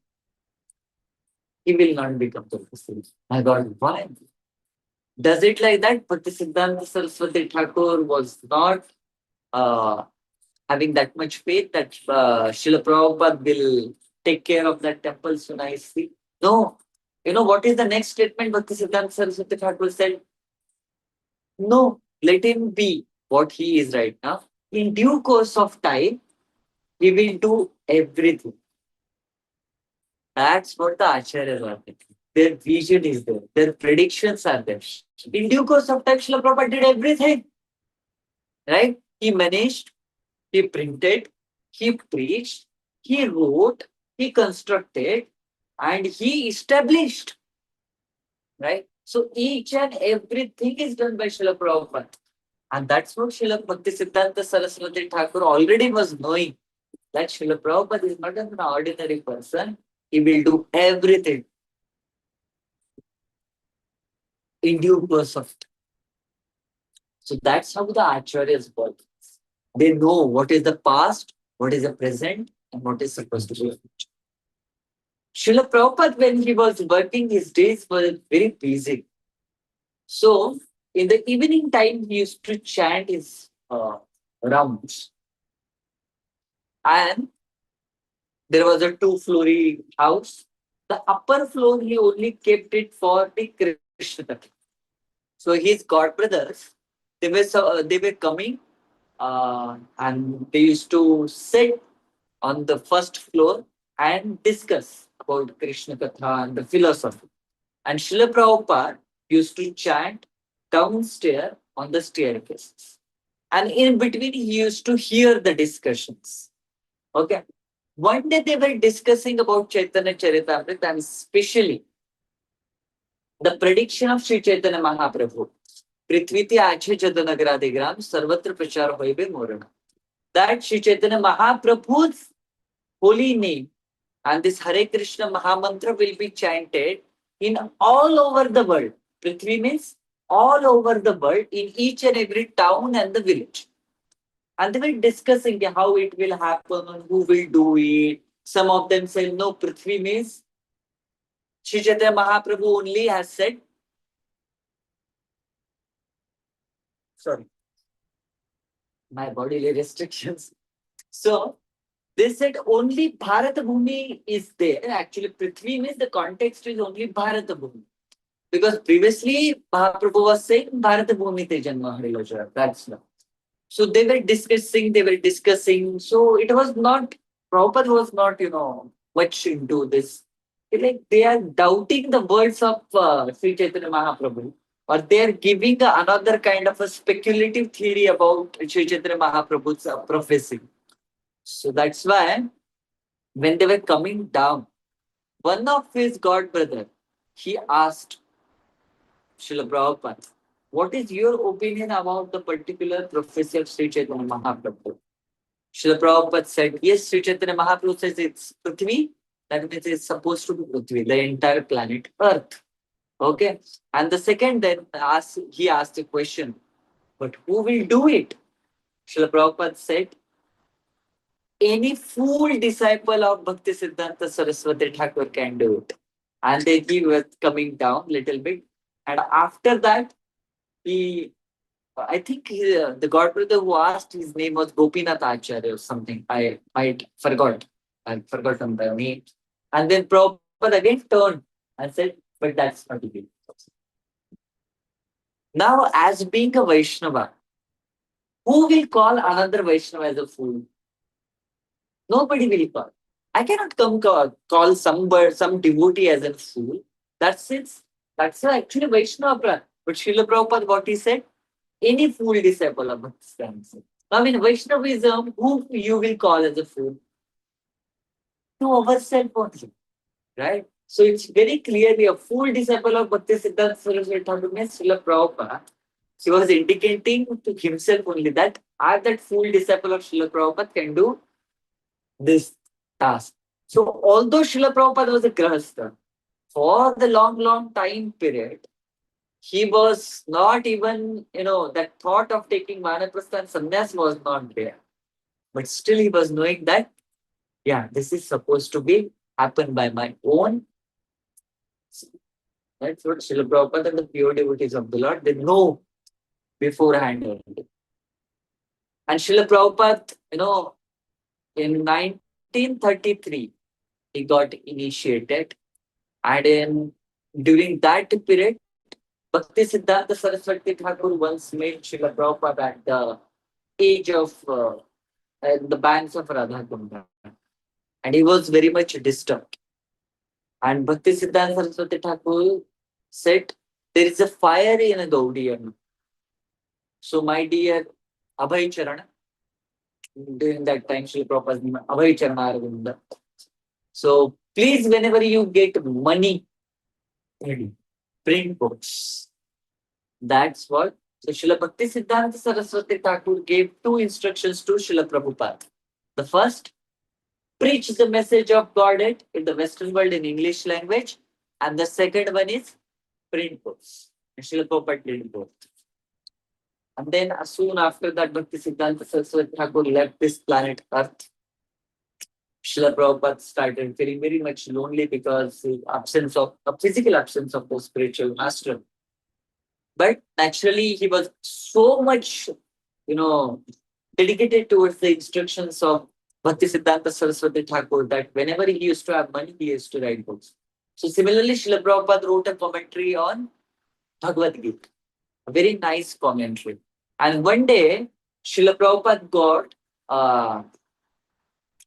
he will not become the president. My God, why? Does it like that? Bhakti Siddhanta Saraswati Thakur was not having that much faith that Srila Prabhupada will take care of that temple so nicely. No. You know what is the next statement Bhakti Siddhanta Saraswati Thakur said? No, let him be what he is right now. In due course of time, he will do everything. That's what the Acharyas are thinking. Their vision is there. Their predictions are there. In due course of time, Srila Prabhupada did everything. Right? He managed, he printed, he preached, he wrote, he constructed, and he established. Right? So each and everything is done by Srila Prabhupada. And that's what Srila Bhakti Siddhanta Saraswati Thakur already was knowing. That Srila Prabhupada is not an ordinary person. He will do everything in due course of time. So that's how the Acharyas work. They know what is the past, what is the present, and what is supposed to be the future. Srila Prabhupada, when he was working, his days were very busy. So, in the evening time, he used to chant his rounds. And there was a two-floor house. The upper floor, he only kept it for the Krishna. So, his godbrothers, they were coming and they used to sit on the first floor and discuss about Krishna Katha and the philosophy. And Srila Prabhupada used to chant downstairs on the staircases. And in between, he used to hear the discussions. Okay. One day they were discussing about Chaitanya Charitamrita and especially the prediction of Sri Chaitanya Mahaprabhu. Prithviti Ache Chadanagradhigram Sarvatra Prachar Hoibe Morana. That Sri Chaitanya Mahaprabhu's holy name and this Hare Krishna Mahamantra will be chanted in all over the world. Prithvi means all over the world in each and every town and the village. And they were discussing how it will happen, who will do it. Some of them said, no, Prithvi means Sri Chaitanya Mahaprabhu only has said, sorry, my bodily restrictions. So they said only Bharata Bhumi is there. Actually, Prithvi means the context is only Bharata Bhumi. Because previously Mahaprabhu was saying Bharata Bhumi te janma harilaja. That's not. So they were discussing. So it was not, Prabhupada was not, much into this. Like they are doubting the words of Sri Chaitanya Mahaprabhu, or they are giving another kind of a speculative theory about Sri Chaitanya Mahaprabhu's prophecy. So that's why when they were coming down, one of his god brother, he asked Srila Prabhupada, what is your opinion about the particular prophecy of Sri Chaitanya Mahaprabhu? Srila Prabhupada said, yes, Sri Chaitanya Mahaprabhu says it's Prithvi. That means it's supposed to be Prithvi, the entire planet Earth. Okay. And the second then he asked a question, but who will do it? Srila Prabhupada said, any fool disciple of Bhakti Siddhanta Saraswati Thakur can do it. And then he was coming down a little bit. And after that, I think the godbrother who asked, his name was Gopinath Acharya or something. I forgot. I forgotten the name. And then Prabhupada again turned and said, but that's not it. Now, as being a Vaishnava, who will call another Vaishnava as a fool? Nobody will call. I cannot call some devotee as a fool. That's actually Vaishnava. But Srila Prabhupada, what he said, any fool disciple of Bhakti. Now in Vaishnavism, who you will call as a fool? To ourselves only. Right? So it's very clearly a full disciple of Bhakti Siddhanta Saraswati Thakur means Srila Prabhupada. He was indicating to himself only that I, that full disciple of Srila Prabhupada, can do this task. So although Srila Prabhupada was a Grahastha, for the long time period, he was not even, that thought of taking Vanaprastha and sannyas was not there. But still he was knowing that, yeah, this is supposed to be happen by my own. That's what Srila Prabhupada and the pure devotees of the Lord, they know beforehand. And Srila Prabhupada, in 1933, he got initiated. And during that period, Bhakti Siddhanta Saraswati Thakur once met Srila Prabhupada at the age of the banks of Radha Kunda. And he was very much disturbed. And Bhakti Siddhanta Saraswati Thakur said, there is a fire in a Gaudiya. So my dear Abhay Charana, during that time, Srila Prabhupada's name, Abhay Charana Arvinda. So please, whenever you get money, print books. That's what. So Srila Bhakti Siddhanta Saraswati Thakur gave two instructions to Srila Prabhupada. The first, preach the message of Godhead in the Western world in English language. And the second one is print books. And Srila Prabhupada did both. And then soon after that, Bhakti Siddhanta Saraswati Thakur left this planet Earth. Srila Prabhupada started feeling very much lonely because the physical absence of the spiritual master. But naturally, he was so much, dedicated towards the instructions of Bhakti Siddhanta Saraswati Thakur that whenever he used to have money, he used to write books. So similarly, Srila Prabhupada wrote a commentary on Bhagavad Gita, a very nice commentary. And one day, Srila Prabhupada got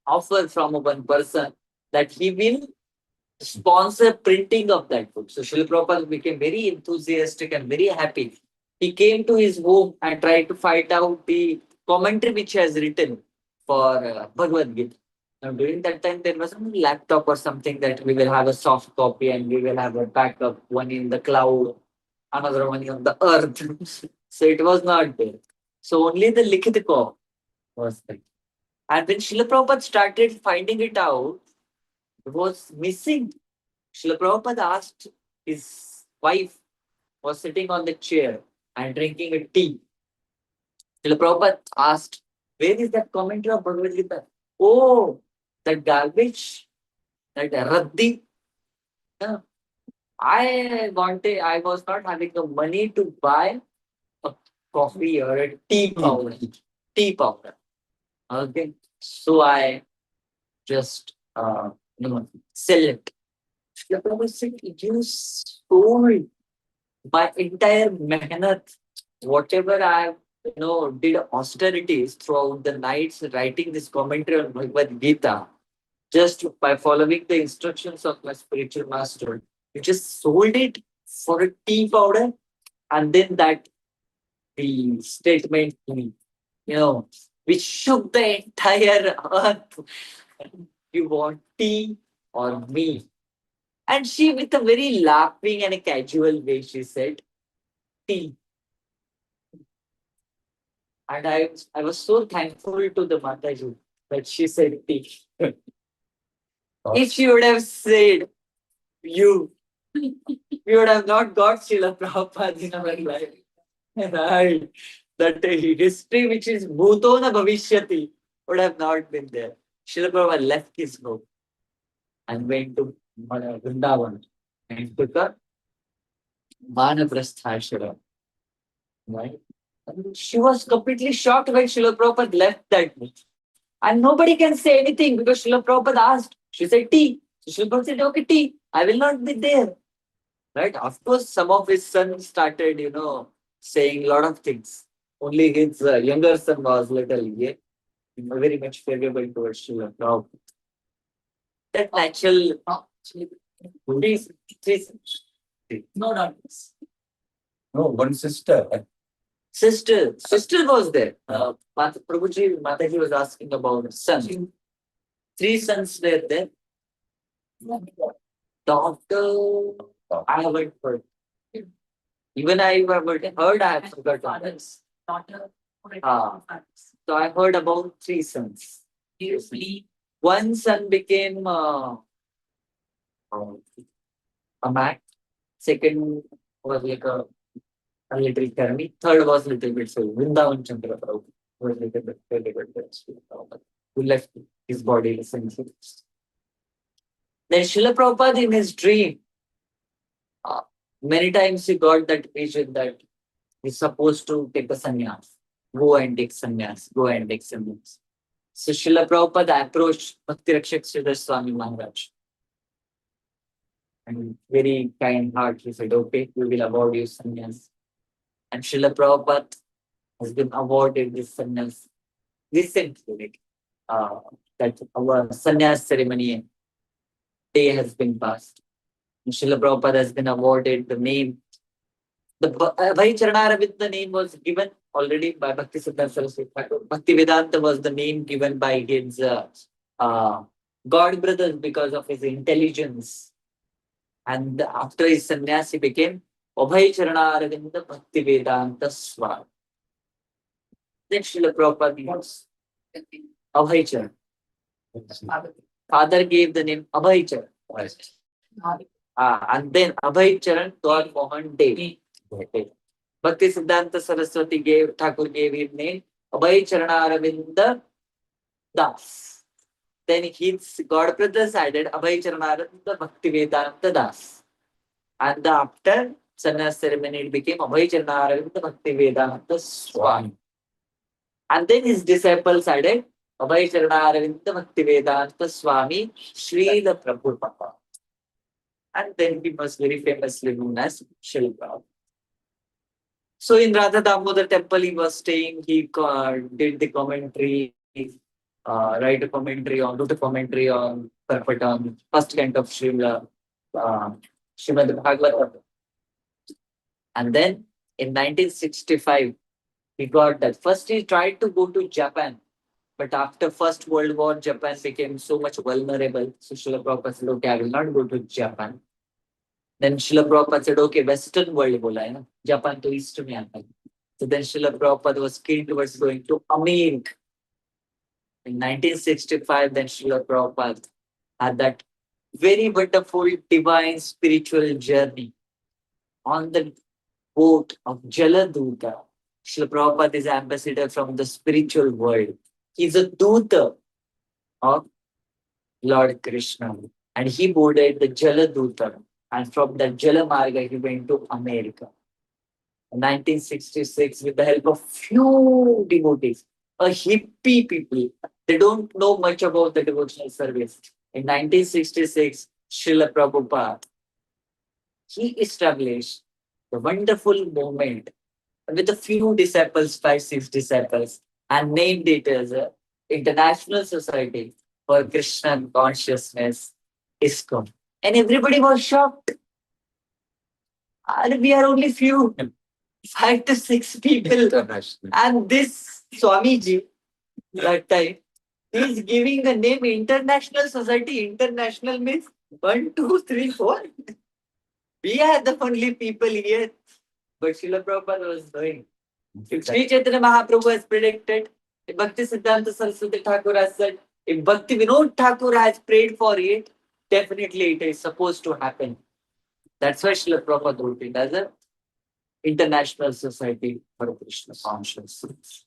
offer from one person that he will sponsor printing of that book. So Srila Prabhupada became very enthusiastic and very happy. He came to his home and tried to find out the commentary which he has written for Bhagavad Gita. Now during that time there was a laptop or something that we will have a soft copy and we will have a backup, one in the cloud, another one on the earth. So it was not there. So only the Likhit copy was there. And when Srila Prabhupada started finding it out, it was missing. Srila Prabhupada asked his wife, was sitting on the chair and drinking a tea. Srila Prabhupada asked, where is that commentary of Bhagavad Gita? Oh, that garbage, that raddi. Yeah. I was not having the money to buy a coffee or a tea powder. Tea powder. Okay. So I just, sell it. Srila Prabhupada said, you sold my entire mehnat, whatever I did austerities throughout the nights writing this commentary on Bhagavad Gita, just by following the instructions of my spiritual master. You just sold it for a tea powder, and then the statement, which shook the entire earth. You want tea or me? And she, with a very laughing and a casual way, she said, tea. And I was so thankful to the Mataji that she said tea. If she would have said you, we would have not got Srila Prabhupada in our life. Right. That history which is Bhutona Bhavishyati would have not been there. Srila Prabhupada left his home and went to Vrindavan and took a Vanaprastha. Right? And she was completely shocked when Srila Prabhupada left that book. And nobody can say anything because Srila Prabhupada asked. She said, tea. So Srila Prabhupada said, okay, tea. I will not be there. Right? Of course, some of his sons started, saying a lot of things. Only his younger son was little, very much favorable towards Srila Prabhupada. That natural... Three sons. No, not this.
No, one sister.
Sister was there. Mataji was asking about son. Three sons were there. Doctor, I haven't heard. Even I haven't heard, I have forgotten. So I heard about three sons. One son became a man. Second was like a a little Karmi. Third was little bit so Vrindavan Chandra Prabhu was little bit Srila Prabhupada, who left his body recently. Then Srila Prabhupada in his dream, many times he got that vision that he's supposed to take a sannyas. Go and take sannyas. Go and take sannyas. So Srila Prabhupada approached Bhakti Rakshak Sridhar Swami Maharaj. And very kind heart, he said, okay, we will award you sannyas. And Srila Prabhupada has been awarded this sannyas recently. That our sannyas ceremony day has been passed. And Srila Prabhupada has been awarded the name. The Abhay Charanaravit name was given already by Bhakti Siddhanta Saraswati Thakur. Bhakti Vedanta was the name given by his god brothers because of his intelligence. And after his sannyas, he became Abhay Charanaravit Bhakti Vedanta Swami. Then Srila Prabhupada was Abhay Charan. Father gave the name Abhay Charan. And then Abhay Charan got Mohan Dev. Bhakti Siddhanta Saraswati Thakur gave his name Abhay Charanaravindra Das. Then his god brothers added Abhay Charanaravindra Bhakti Vedanta Das. And after sannyas ceremony, it became Abhay Charanaravindra Bhakti Vedanta Swami. And then his disciples added Abhay Charanaravindra Bhakti Vedanta Swami Srila Prabhupada. And then he was very famously known as Srila Prabhupada. So in Radha Damodar temple he was staying, he did the commentary, write a commentary on, wrote a commentary on Bhagavatam, first canto of Srila, Srimad Bhagavatam. And then in 1965, he got that. First he tried to go to Japan, but after First World War, Japan became so much vulnerable. So Srila Prabhupada said, okay, I will not go to Japan. Then Srila Prabhupada said, okay, Western world bola hai na, Japan to East mein aata hai. So then Srila Prabhupada was keen towards going to America. In 1965, then Srila Prabhupada had that very wonderful divine spiritual journey on the boat of Jaladuta. Srila Prabhupada is ambassador from the spiritual world. He's a Duta of Lord Krishna. And he boarded the Jaladuta. And from that Jalamarga, he went to America. In 1966, with the help of few devotees, a hippie people, they don't know much about the devotional service. In 1966, Srila Prabhupada, he established the wonderful movement with a few disciples, 5-6 disciples, and named it as a International Society for Krishna Consciousness, ISKCON. And everybody was shocked. And we are only few, 5 to 6 people. And this Swamiji, that time, he is giving the name International Society. International means 1, 2, 3, 4. We are the only people here. But Srila Prabhupada was doing. If Sri Chaitanya Mahaprabhu has predicted, if Bhakti Siddhanta Saraswati Thakur has said, if Bhakti Vinod Thakur has prayed for it, definitely it is supposed to happen. That's why Srila Prabhupada wrote it as an International Society for Krishna Consciousness.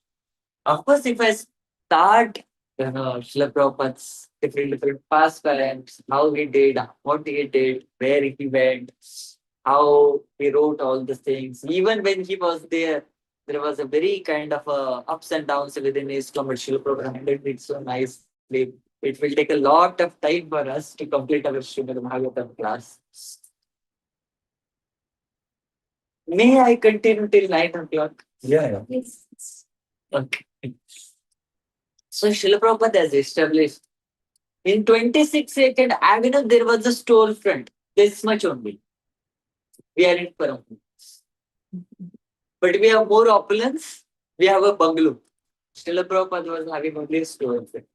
Of course, if I start Srila Prabhupada's different past times, how he did, what he did, where he went, how he wrote all the things. Even when he was there was a very kind of ups and downs within his commercial program. Handled it so nicely. It will take a lot of time for us to complete our Srimad Bhagavatam class. May I continue till 9 o'clock?
Yeah.
Yes. Okay. So Srila Prabhupada has established in 26th Avenue, there was a storefront. This much only. We are in Param. But we have more opulence. We have a bungalow. Srila Prabhupada was having only a storefront.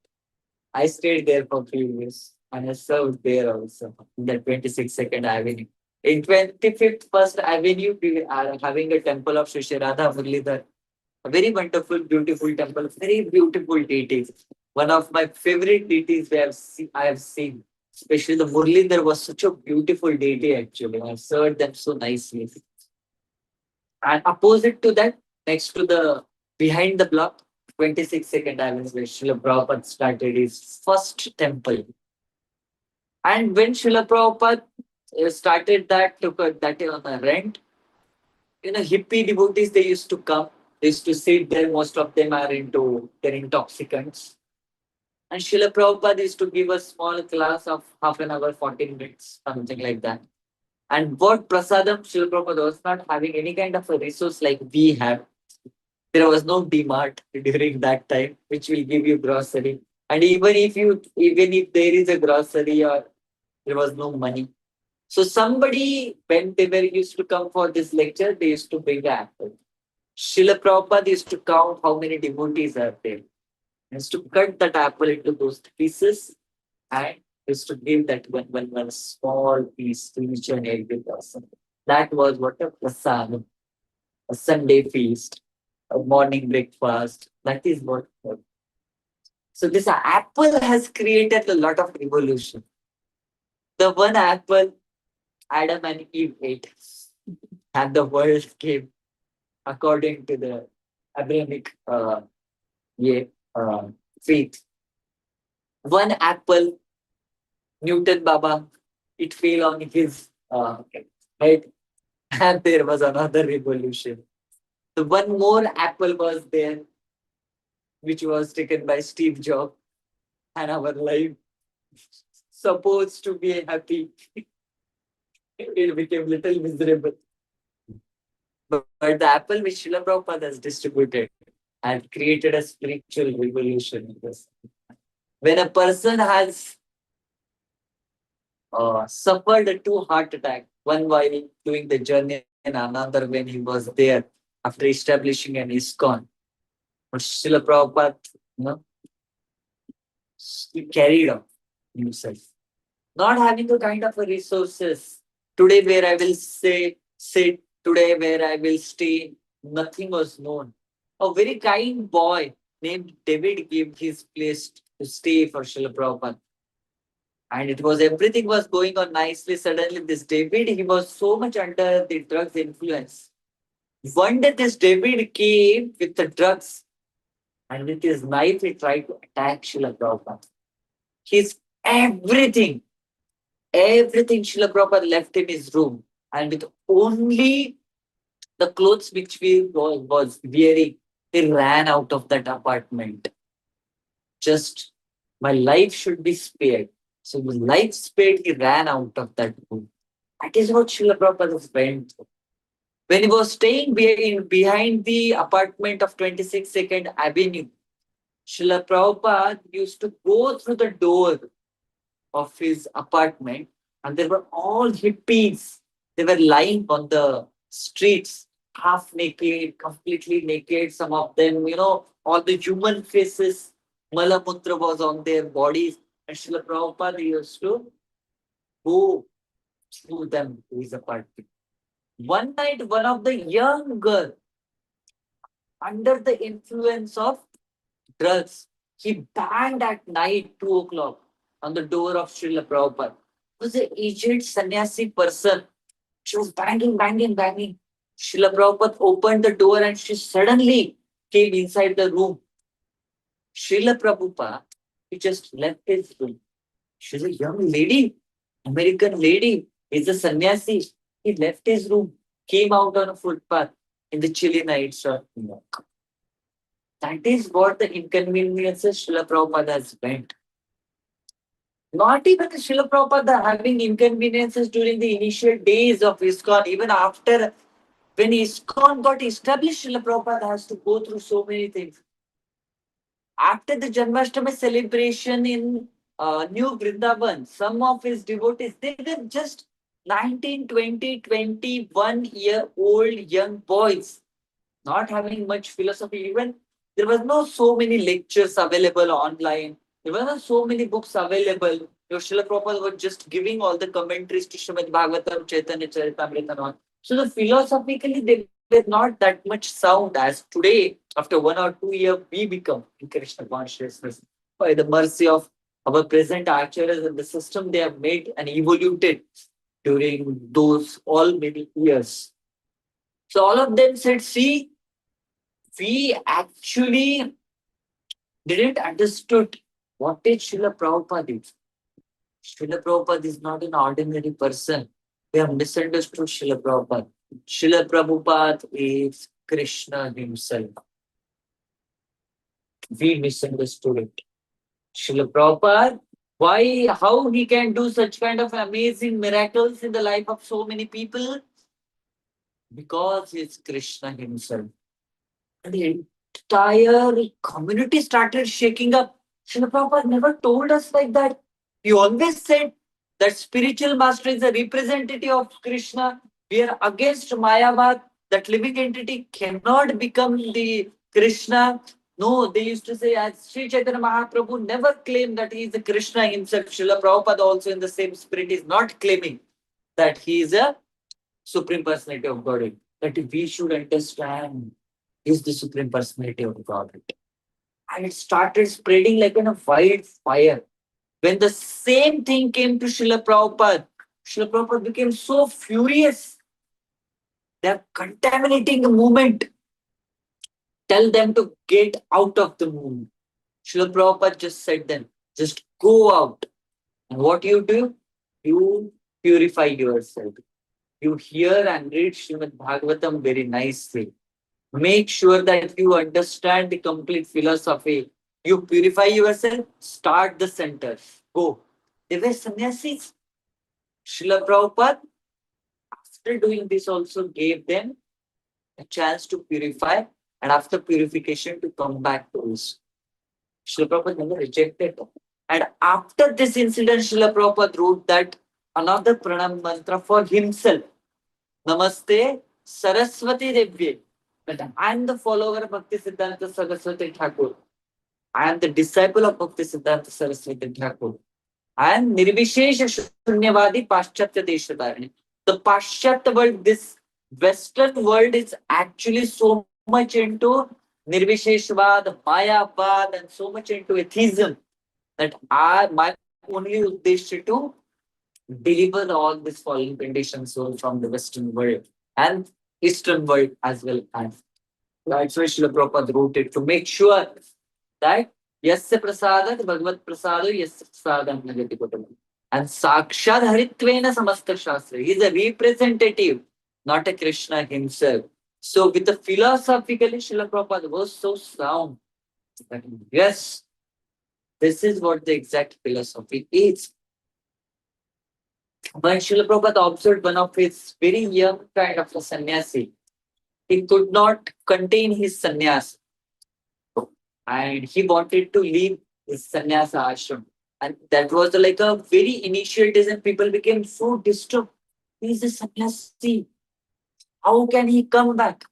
I stayed there for 3 years and I served there also in the 22nd Avenue. In 25th First Avenue, we are having a temple of Shri Radha Murlidhar. A very wonderful, beautiful temple, very beautiful deities. One of my favorite deities I have seen. Especially the Murlidhar was such a beautiful deity actually. I served them so nicely. And opposite to that, next to the, behind the block, 26 Avenue, where Srila Prabhupada started his first temple. And when Srila Prabhupada started that, took that on a rent, hippie devotees, they used to come, they used to sit there. Most of them are into their intoxicants. And Srila Prabhupada used to give a small class of half an hour, 14 minutes, something like that. And what prasadam, Srila Prabhupada was not having any kind of a resource like we have. There was no DMart during that time, which will give you grocery. And even if there is a grocery or there was no money. So somebody, when they were used to come for this lecture, they used to bring an apple. Srila Prabhupada used to count how many devotees are there. He used to cut that apple into those pieces and used to give that one small piece to each and every person. That was what a prasadam, a Sunday feast, a morning breakfast. That is what. So this apple has created a lot of revolution. The one apple Adam and Eve ate, and the world came according to the Abrahamic yeah, faith. One apple, Newton Baba, it fell on his head, and there was another revolution. The one more apple was there, which was taken by Steve Jobs, and our life supposed to be happy. It became little miserable. But the apple which Srila Prabhupada has distributed had created a spiritual revolution in this. When a person has suffered two heart attacks, one while doing the journey and another when he was there after establishing an ISKCON, but Srila Prabhupada, he carried on himself. Not having the kind of a resources. Today where I will sit, today where I will stay, nothing was known. A very kind boy named David gave his place to stay for Srila Prabhupada. And everything was going on nicely. Suddenly this David, he was so much under the drugs influence. One day this David came with the drugs and with his knife he tried to attack Srila Prabhupada. His everything Srila Prabhupada left in his room, and with only the clothes which he was wearing, he ran out of that apartment. Just, my life should be spared. So with life spared, he ran out of that room. That is what Srila Prabhupada went through. When he was staying behind the apartment of 26 Avenue, Srila Prabhupada used to go through the door of his apartment, and there were all hippies. They were lying on the streets, half naked, completely naked. Some of them, all the human faces, Malamutra was on their bodies. And Srila Prabhupada used to go through them to his apartment. One night, one of the young girl, under the influence of drugs, he banged at night 2 o'clock on the door of Srila Prabhupada. It was an aged sannyasi person. She was banging, banging, banging. Srila Prabhupada opened the door and she suddenly came inside the room. Srila Prabhupada, he just left his room. She's a young lady, American lady. He's a sannyasi. He left his room, came out on a footpath in the chilly nights of New York. That is what the inconveniences Srila Prabhupada has meant. Not even Srila Prabhupada having inconveniences during the initial days of ISKCON, even after, when ISKCON got established, Srila Prabhupada has to go through so many things. After the Janmashtami celebration in New Vrindavan, some of his devotees, they were just 19, 20, 21-year-old young boys, not having much philosophy. Even there was no so many lectures available online. There were not so many books available. Srila Prabhupada was just giving all the commentaries to Srimad Bhagavatam, Chaitanya Charitamrita and all. So the philosophically they were not that much sound as today. After 1 or 2 years, we become in Krishna consciousness by the mercy of our present acharyas and the system they have made and evolved during those all many years. So all of them said, see, we actually didn't understood what is Srila Prabhupada is. Srila Prabhupada is not an ordinary person. We have misunderstood Srila Prabhupada. Srila Prabhupada is Krishna himself. We misunderstood it. Srila Prabhupada, why, how he can do such kind of amazing miracles in the life of so many people? Because he is Krishna himself. And the entire community started shaking up. Srila Prabhupada never told us like that. He always said that spiritual master is a representative of Krishna. We are against Mayavad. That living entity cannot become the Krishna. No, they used to say, as Sri Chaitanya Mahaprabhu never claimed that he is a Krishna himself. Srila Prabhupada also in the same spirit is not claiming that he is a Supreme Personality of Godhead. That we should understand is the Supreme Personality of Godhead. And it started spreading like in a wildfire. When the same thing came to Srila Prabhupada became so furious. They are contaminating the movement. Tell them to get out of the movement. Srila Prabhupada just said them, just go out. And what you do? You purify yourself. You hear and read Srimad Bhagavatam very nicely. Make sure that you understand the complete philosophy. You purify yourself, start the centers. Go. They were sannyasis. Srila Prabhupada, after doing this, also gave them a chance to purify, and after purification to come back to us. Srila Prabhupada never rejected them. And after this incident, Srila Prabhupada wrote that another pranam mantra for himself. Namaste Saraswati Devye. But I am the follower of Bhakti Siddhanta Saraswati Thakur. I am the disciple of Bhakti Siddhanta Saraswati Thakur. I am Nirvishesha Shunyavadi Paschatya Deshadarani. The Paschatya world, this Western world is actually so much into Nirvisheshvad, Mayavad, and so much into atheism that my only uddesha to deliver all these fallen conditions soul from the Western world and Eastern world as well as. That's why Srila Prabhupada wrote it to make sure that Yasya Prasadat Bhagavat Prasadu Yasya Prasadam Nagati Kutam. And Sakshad Haritvena Samasta Shastra. He is a representative, not a Krishna himself. So with the philosophically, Srila Prabhupada was so sound that yes, this is what the exact philosophy is. When Srila Prabhupada observed one of his very young kind of a sannyasi, he could not contain his sannyas. And he wanted to leave his sannyasa ashram. And that was like a very initial days, and people became so disturbed. He is a sannyasi. How can he come back?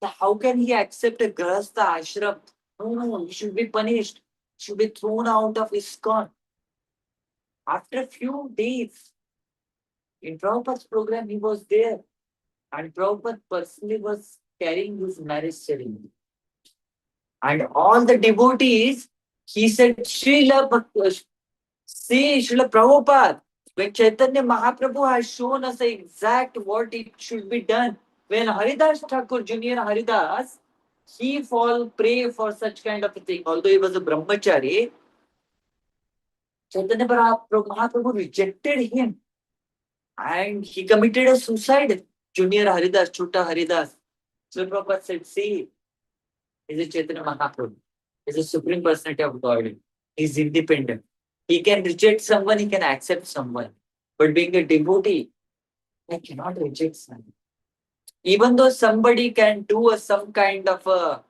How can he accept a grahastha ashram? No, he should be punished. He should be thrown out of ISKCON. After a few days, in Prabhupada's program, he was there. And Prabhupada personally was carrying his marriage ceremony. And all the devotees, he said, Srila Prabhupada, when Chaitanya Mahaprabhu has shown us exact what it should be done, when Haridas Thakur, Junior Haridas, he fall prey for such kind of a thing. Although he was a brahmachari, Chaitanya Mahaprabhu rejected him. And he committed a suicide. Junior Haridas, Chota Haridas. So Prabhupada said, see, he's a Chaitanya Mahaprabhu. He's a Supreme Personality of God. He's independent. He can reject someone, he can accept someone. But being a devotee, I cannot reject someone. Even though somebody can do some kind of a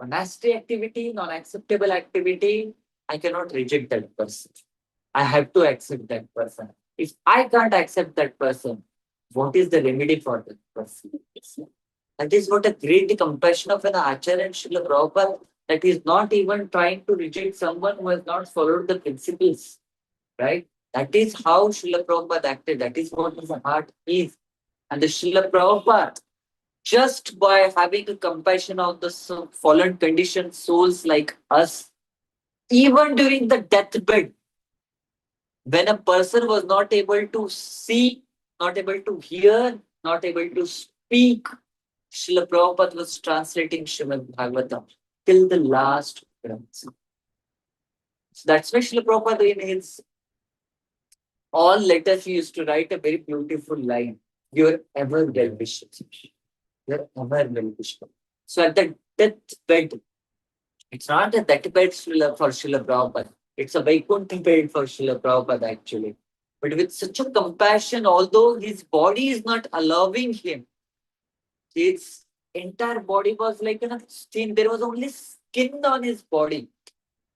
nasty activity, non-acceptable activity, I cannot reject that person. I have to accept that person. If I can't accept that person, what is the remedy for that person? That is what a great compassion of an Acharya and Srila Prabhupada, that is not even trying to reject someone who has not followed the principles. Right? That is how Srila Prabhupada acted. That is what his heart is. And the Srila Prabhupada, just by having a compassion of the fallen conditioned souls like us, even during the deathbed, when a person was not able to see, not able to hear, not able to speak, Srila Prabhupada was translating Srimad Bhagavatam till the last breath. So that's why Srila Prabhupada in his all letters he used to write a very beautiful line. Your ever well wishes. Your ever well wishes. So at the deathbed, it's not a deathbed for Srila Prabhupada. It's a Vaikuntha bed for Srila Prabhupada actually. But with such a compassion, although his body is not allowing him, his entire body was like a skin. There was only skin on his body,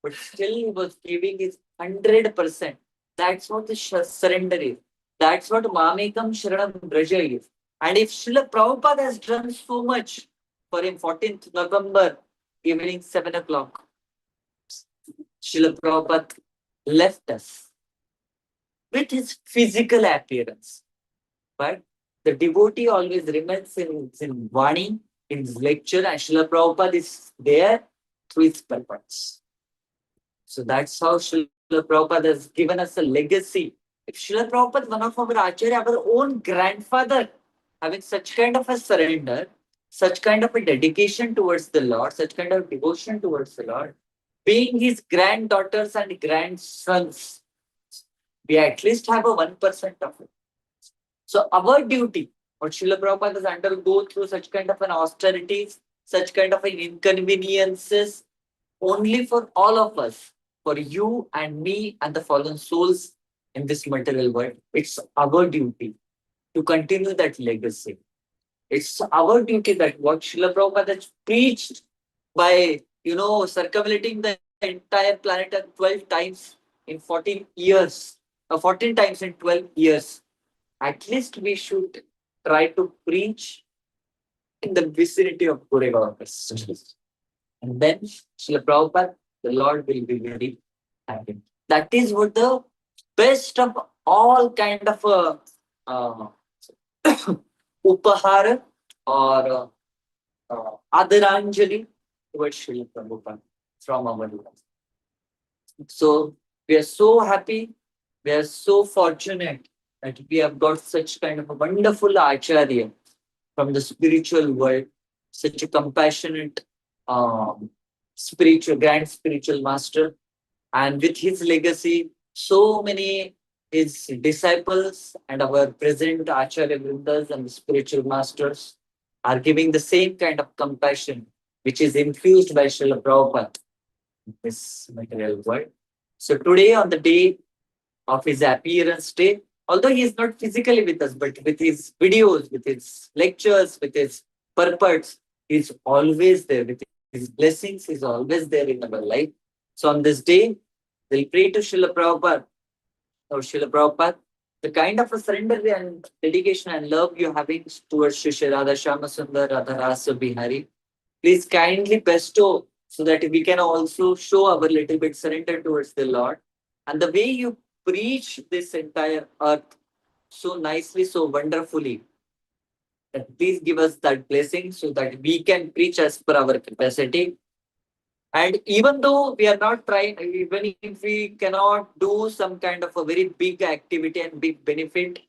but still he was giving his 100%. That's what the surrender is. That's what Mamekam Sharanam Braja is. And if Srila Prabhupada has done so much for him, 14th November, evening 7 o'clock, Srila Prabhupada left us with his physical appearance. But the devotee always remains in Vani, in his lecture, and Srila Prabhupada is there through his purpose. So that's how Srila Prabhupada has given us a legacy. If Srila Prabhupada, one of our Acharya, our own grandfather, having such kind of a surrender, such kind of a dedication towards the Lord, such kind of devotion towards the Lord, being his granddaughters and grandsons, we at least have a 1% of it. So our duty, what Srila Prabhupada has undergo through such kind of an austerities, such kind of an inconveniences, only for all of us, for you and me and the fallen souls in this material world, it's our duty to continue that legacy. It's our duty that what Srila Prabhupada has preached by, circumventing the entire planet 12 times in 14 years, 14 times in 12 years. At least we should try to preach in the vicinity of Goregaon. And then Srila Prabhupada, the Lord will be very happy. That is what the best of all kind of upahara or Adaranjali towards Srila Prabhupada from our life. So we are so happy, we are so fortunate that we have got such kind of a wonderful Acharya from the spiritual world, such a compassionate grand spiritual master. And with his legacy, so many his disciples and our present Acharya Vrindas and the spiritual masters are giving the same kind of compassion which is infused by Srila Prabhupada in this material world. So today, on the day of his appearance day, although he is not physically with us, but with his videos, with his lectures, with his purports, he is always there. With his blessings, he is always there in our life. So on this day, we'll pray to Srila Prabhupada, the kind of a surrender and dedication and love you're having towards Shri Radha Shama Sundar Radha Rasa Bihari. Please kindly bestow so that we can also show our little bit surrender towards the Lord. And the way you preach this entire earth so nicely, so wonderfully, that please give us that blessing so that we can preach as per our capacity. And even though we are not trying, even if we cannot do some kind of a very big activity and big benefit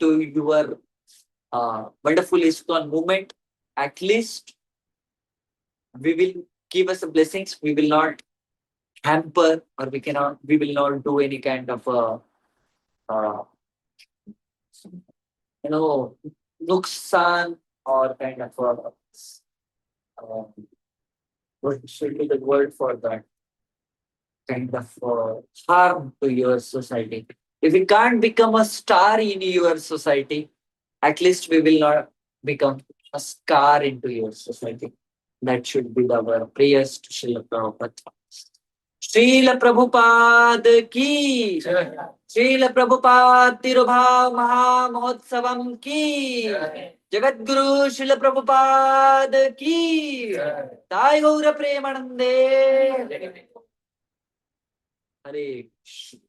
to your wonderful ISKCON movement, at least we will give us the blessings. We will not hamper, or we will not do any kind of nuksan or kind of what should be the word for that? Kind of harm to your society. If we can't become a star in your society, at least we will not become a scar into your society. That should be our prayers to Srila Prabhupada. Srila Prabhupada ki, Srila Prabhupada Tirubhav Maha Mahotsavam ki, Jagat Guru Srila Prabhupada ki, Sai Gaura Premanande. Hare Krishna.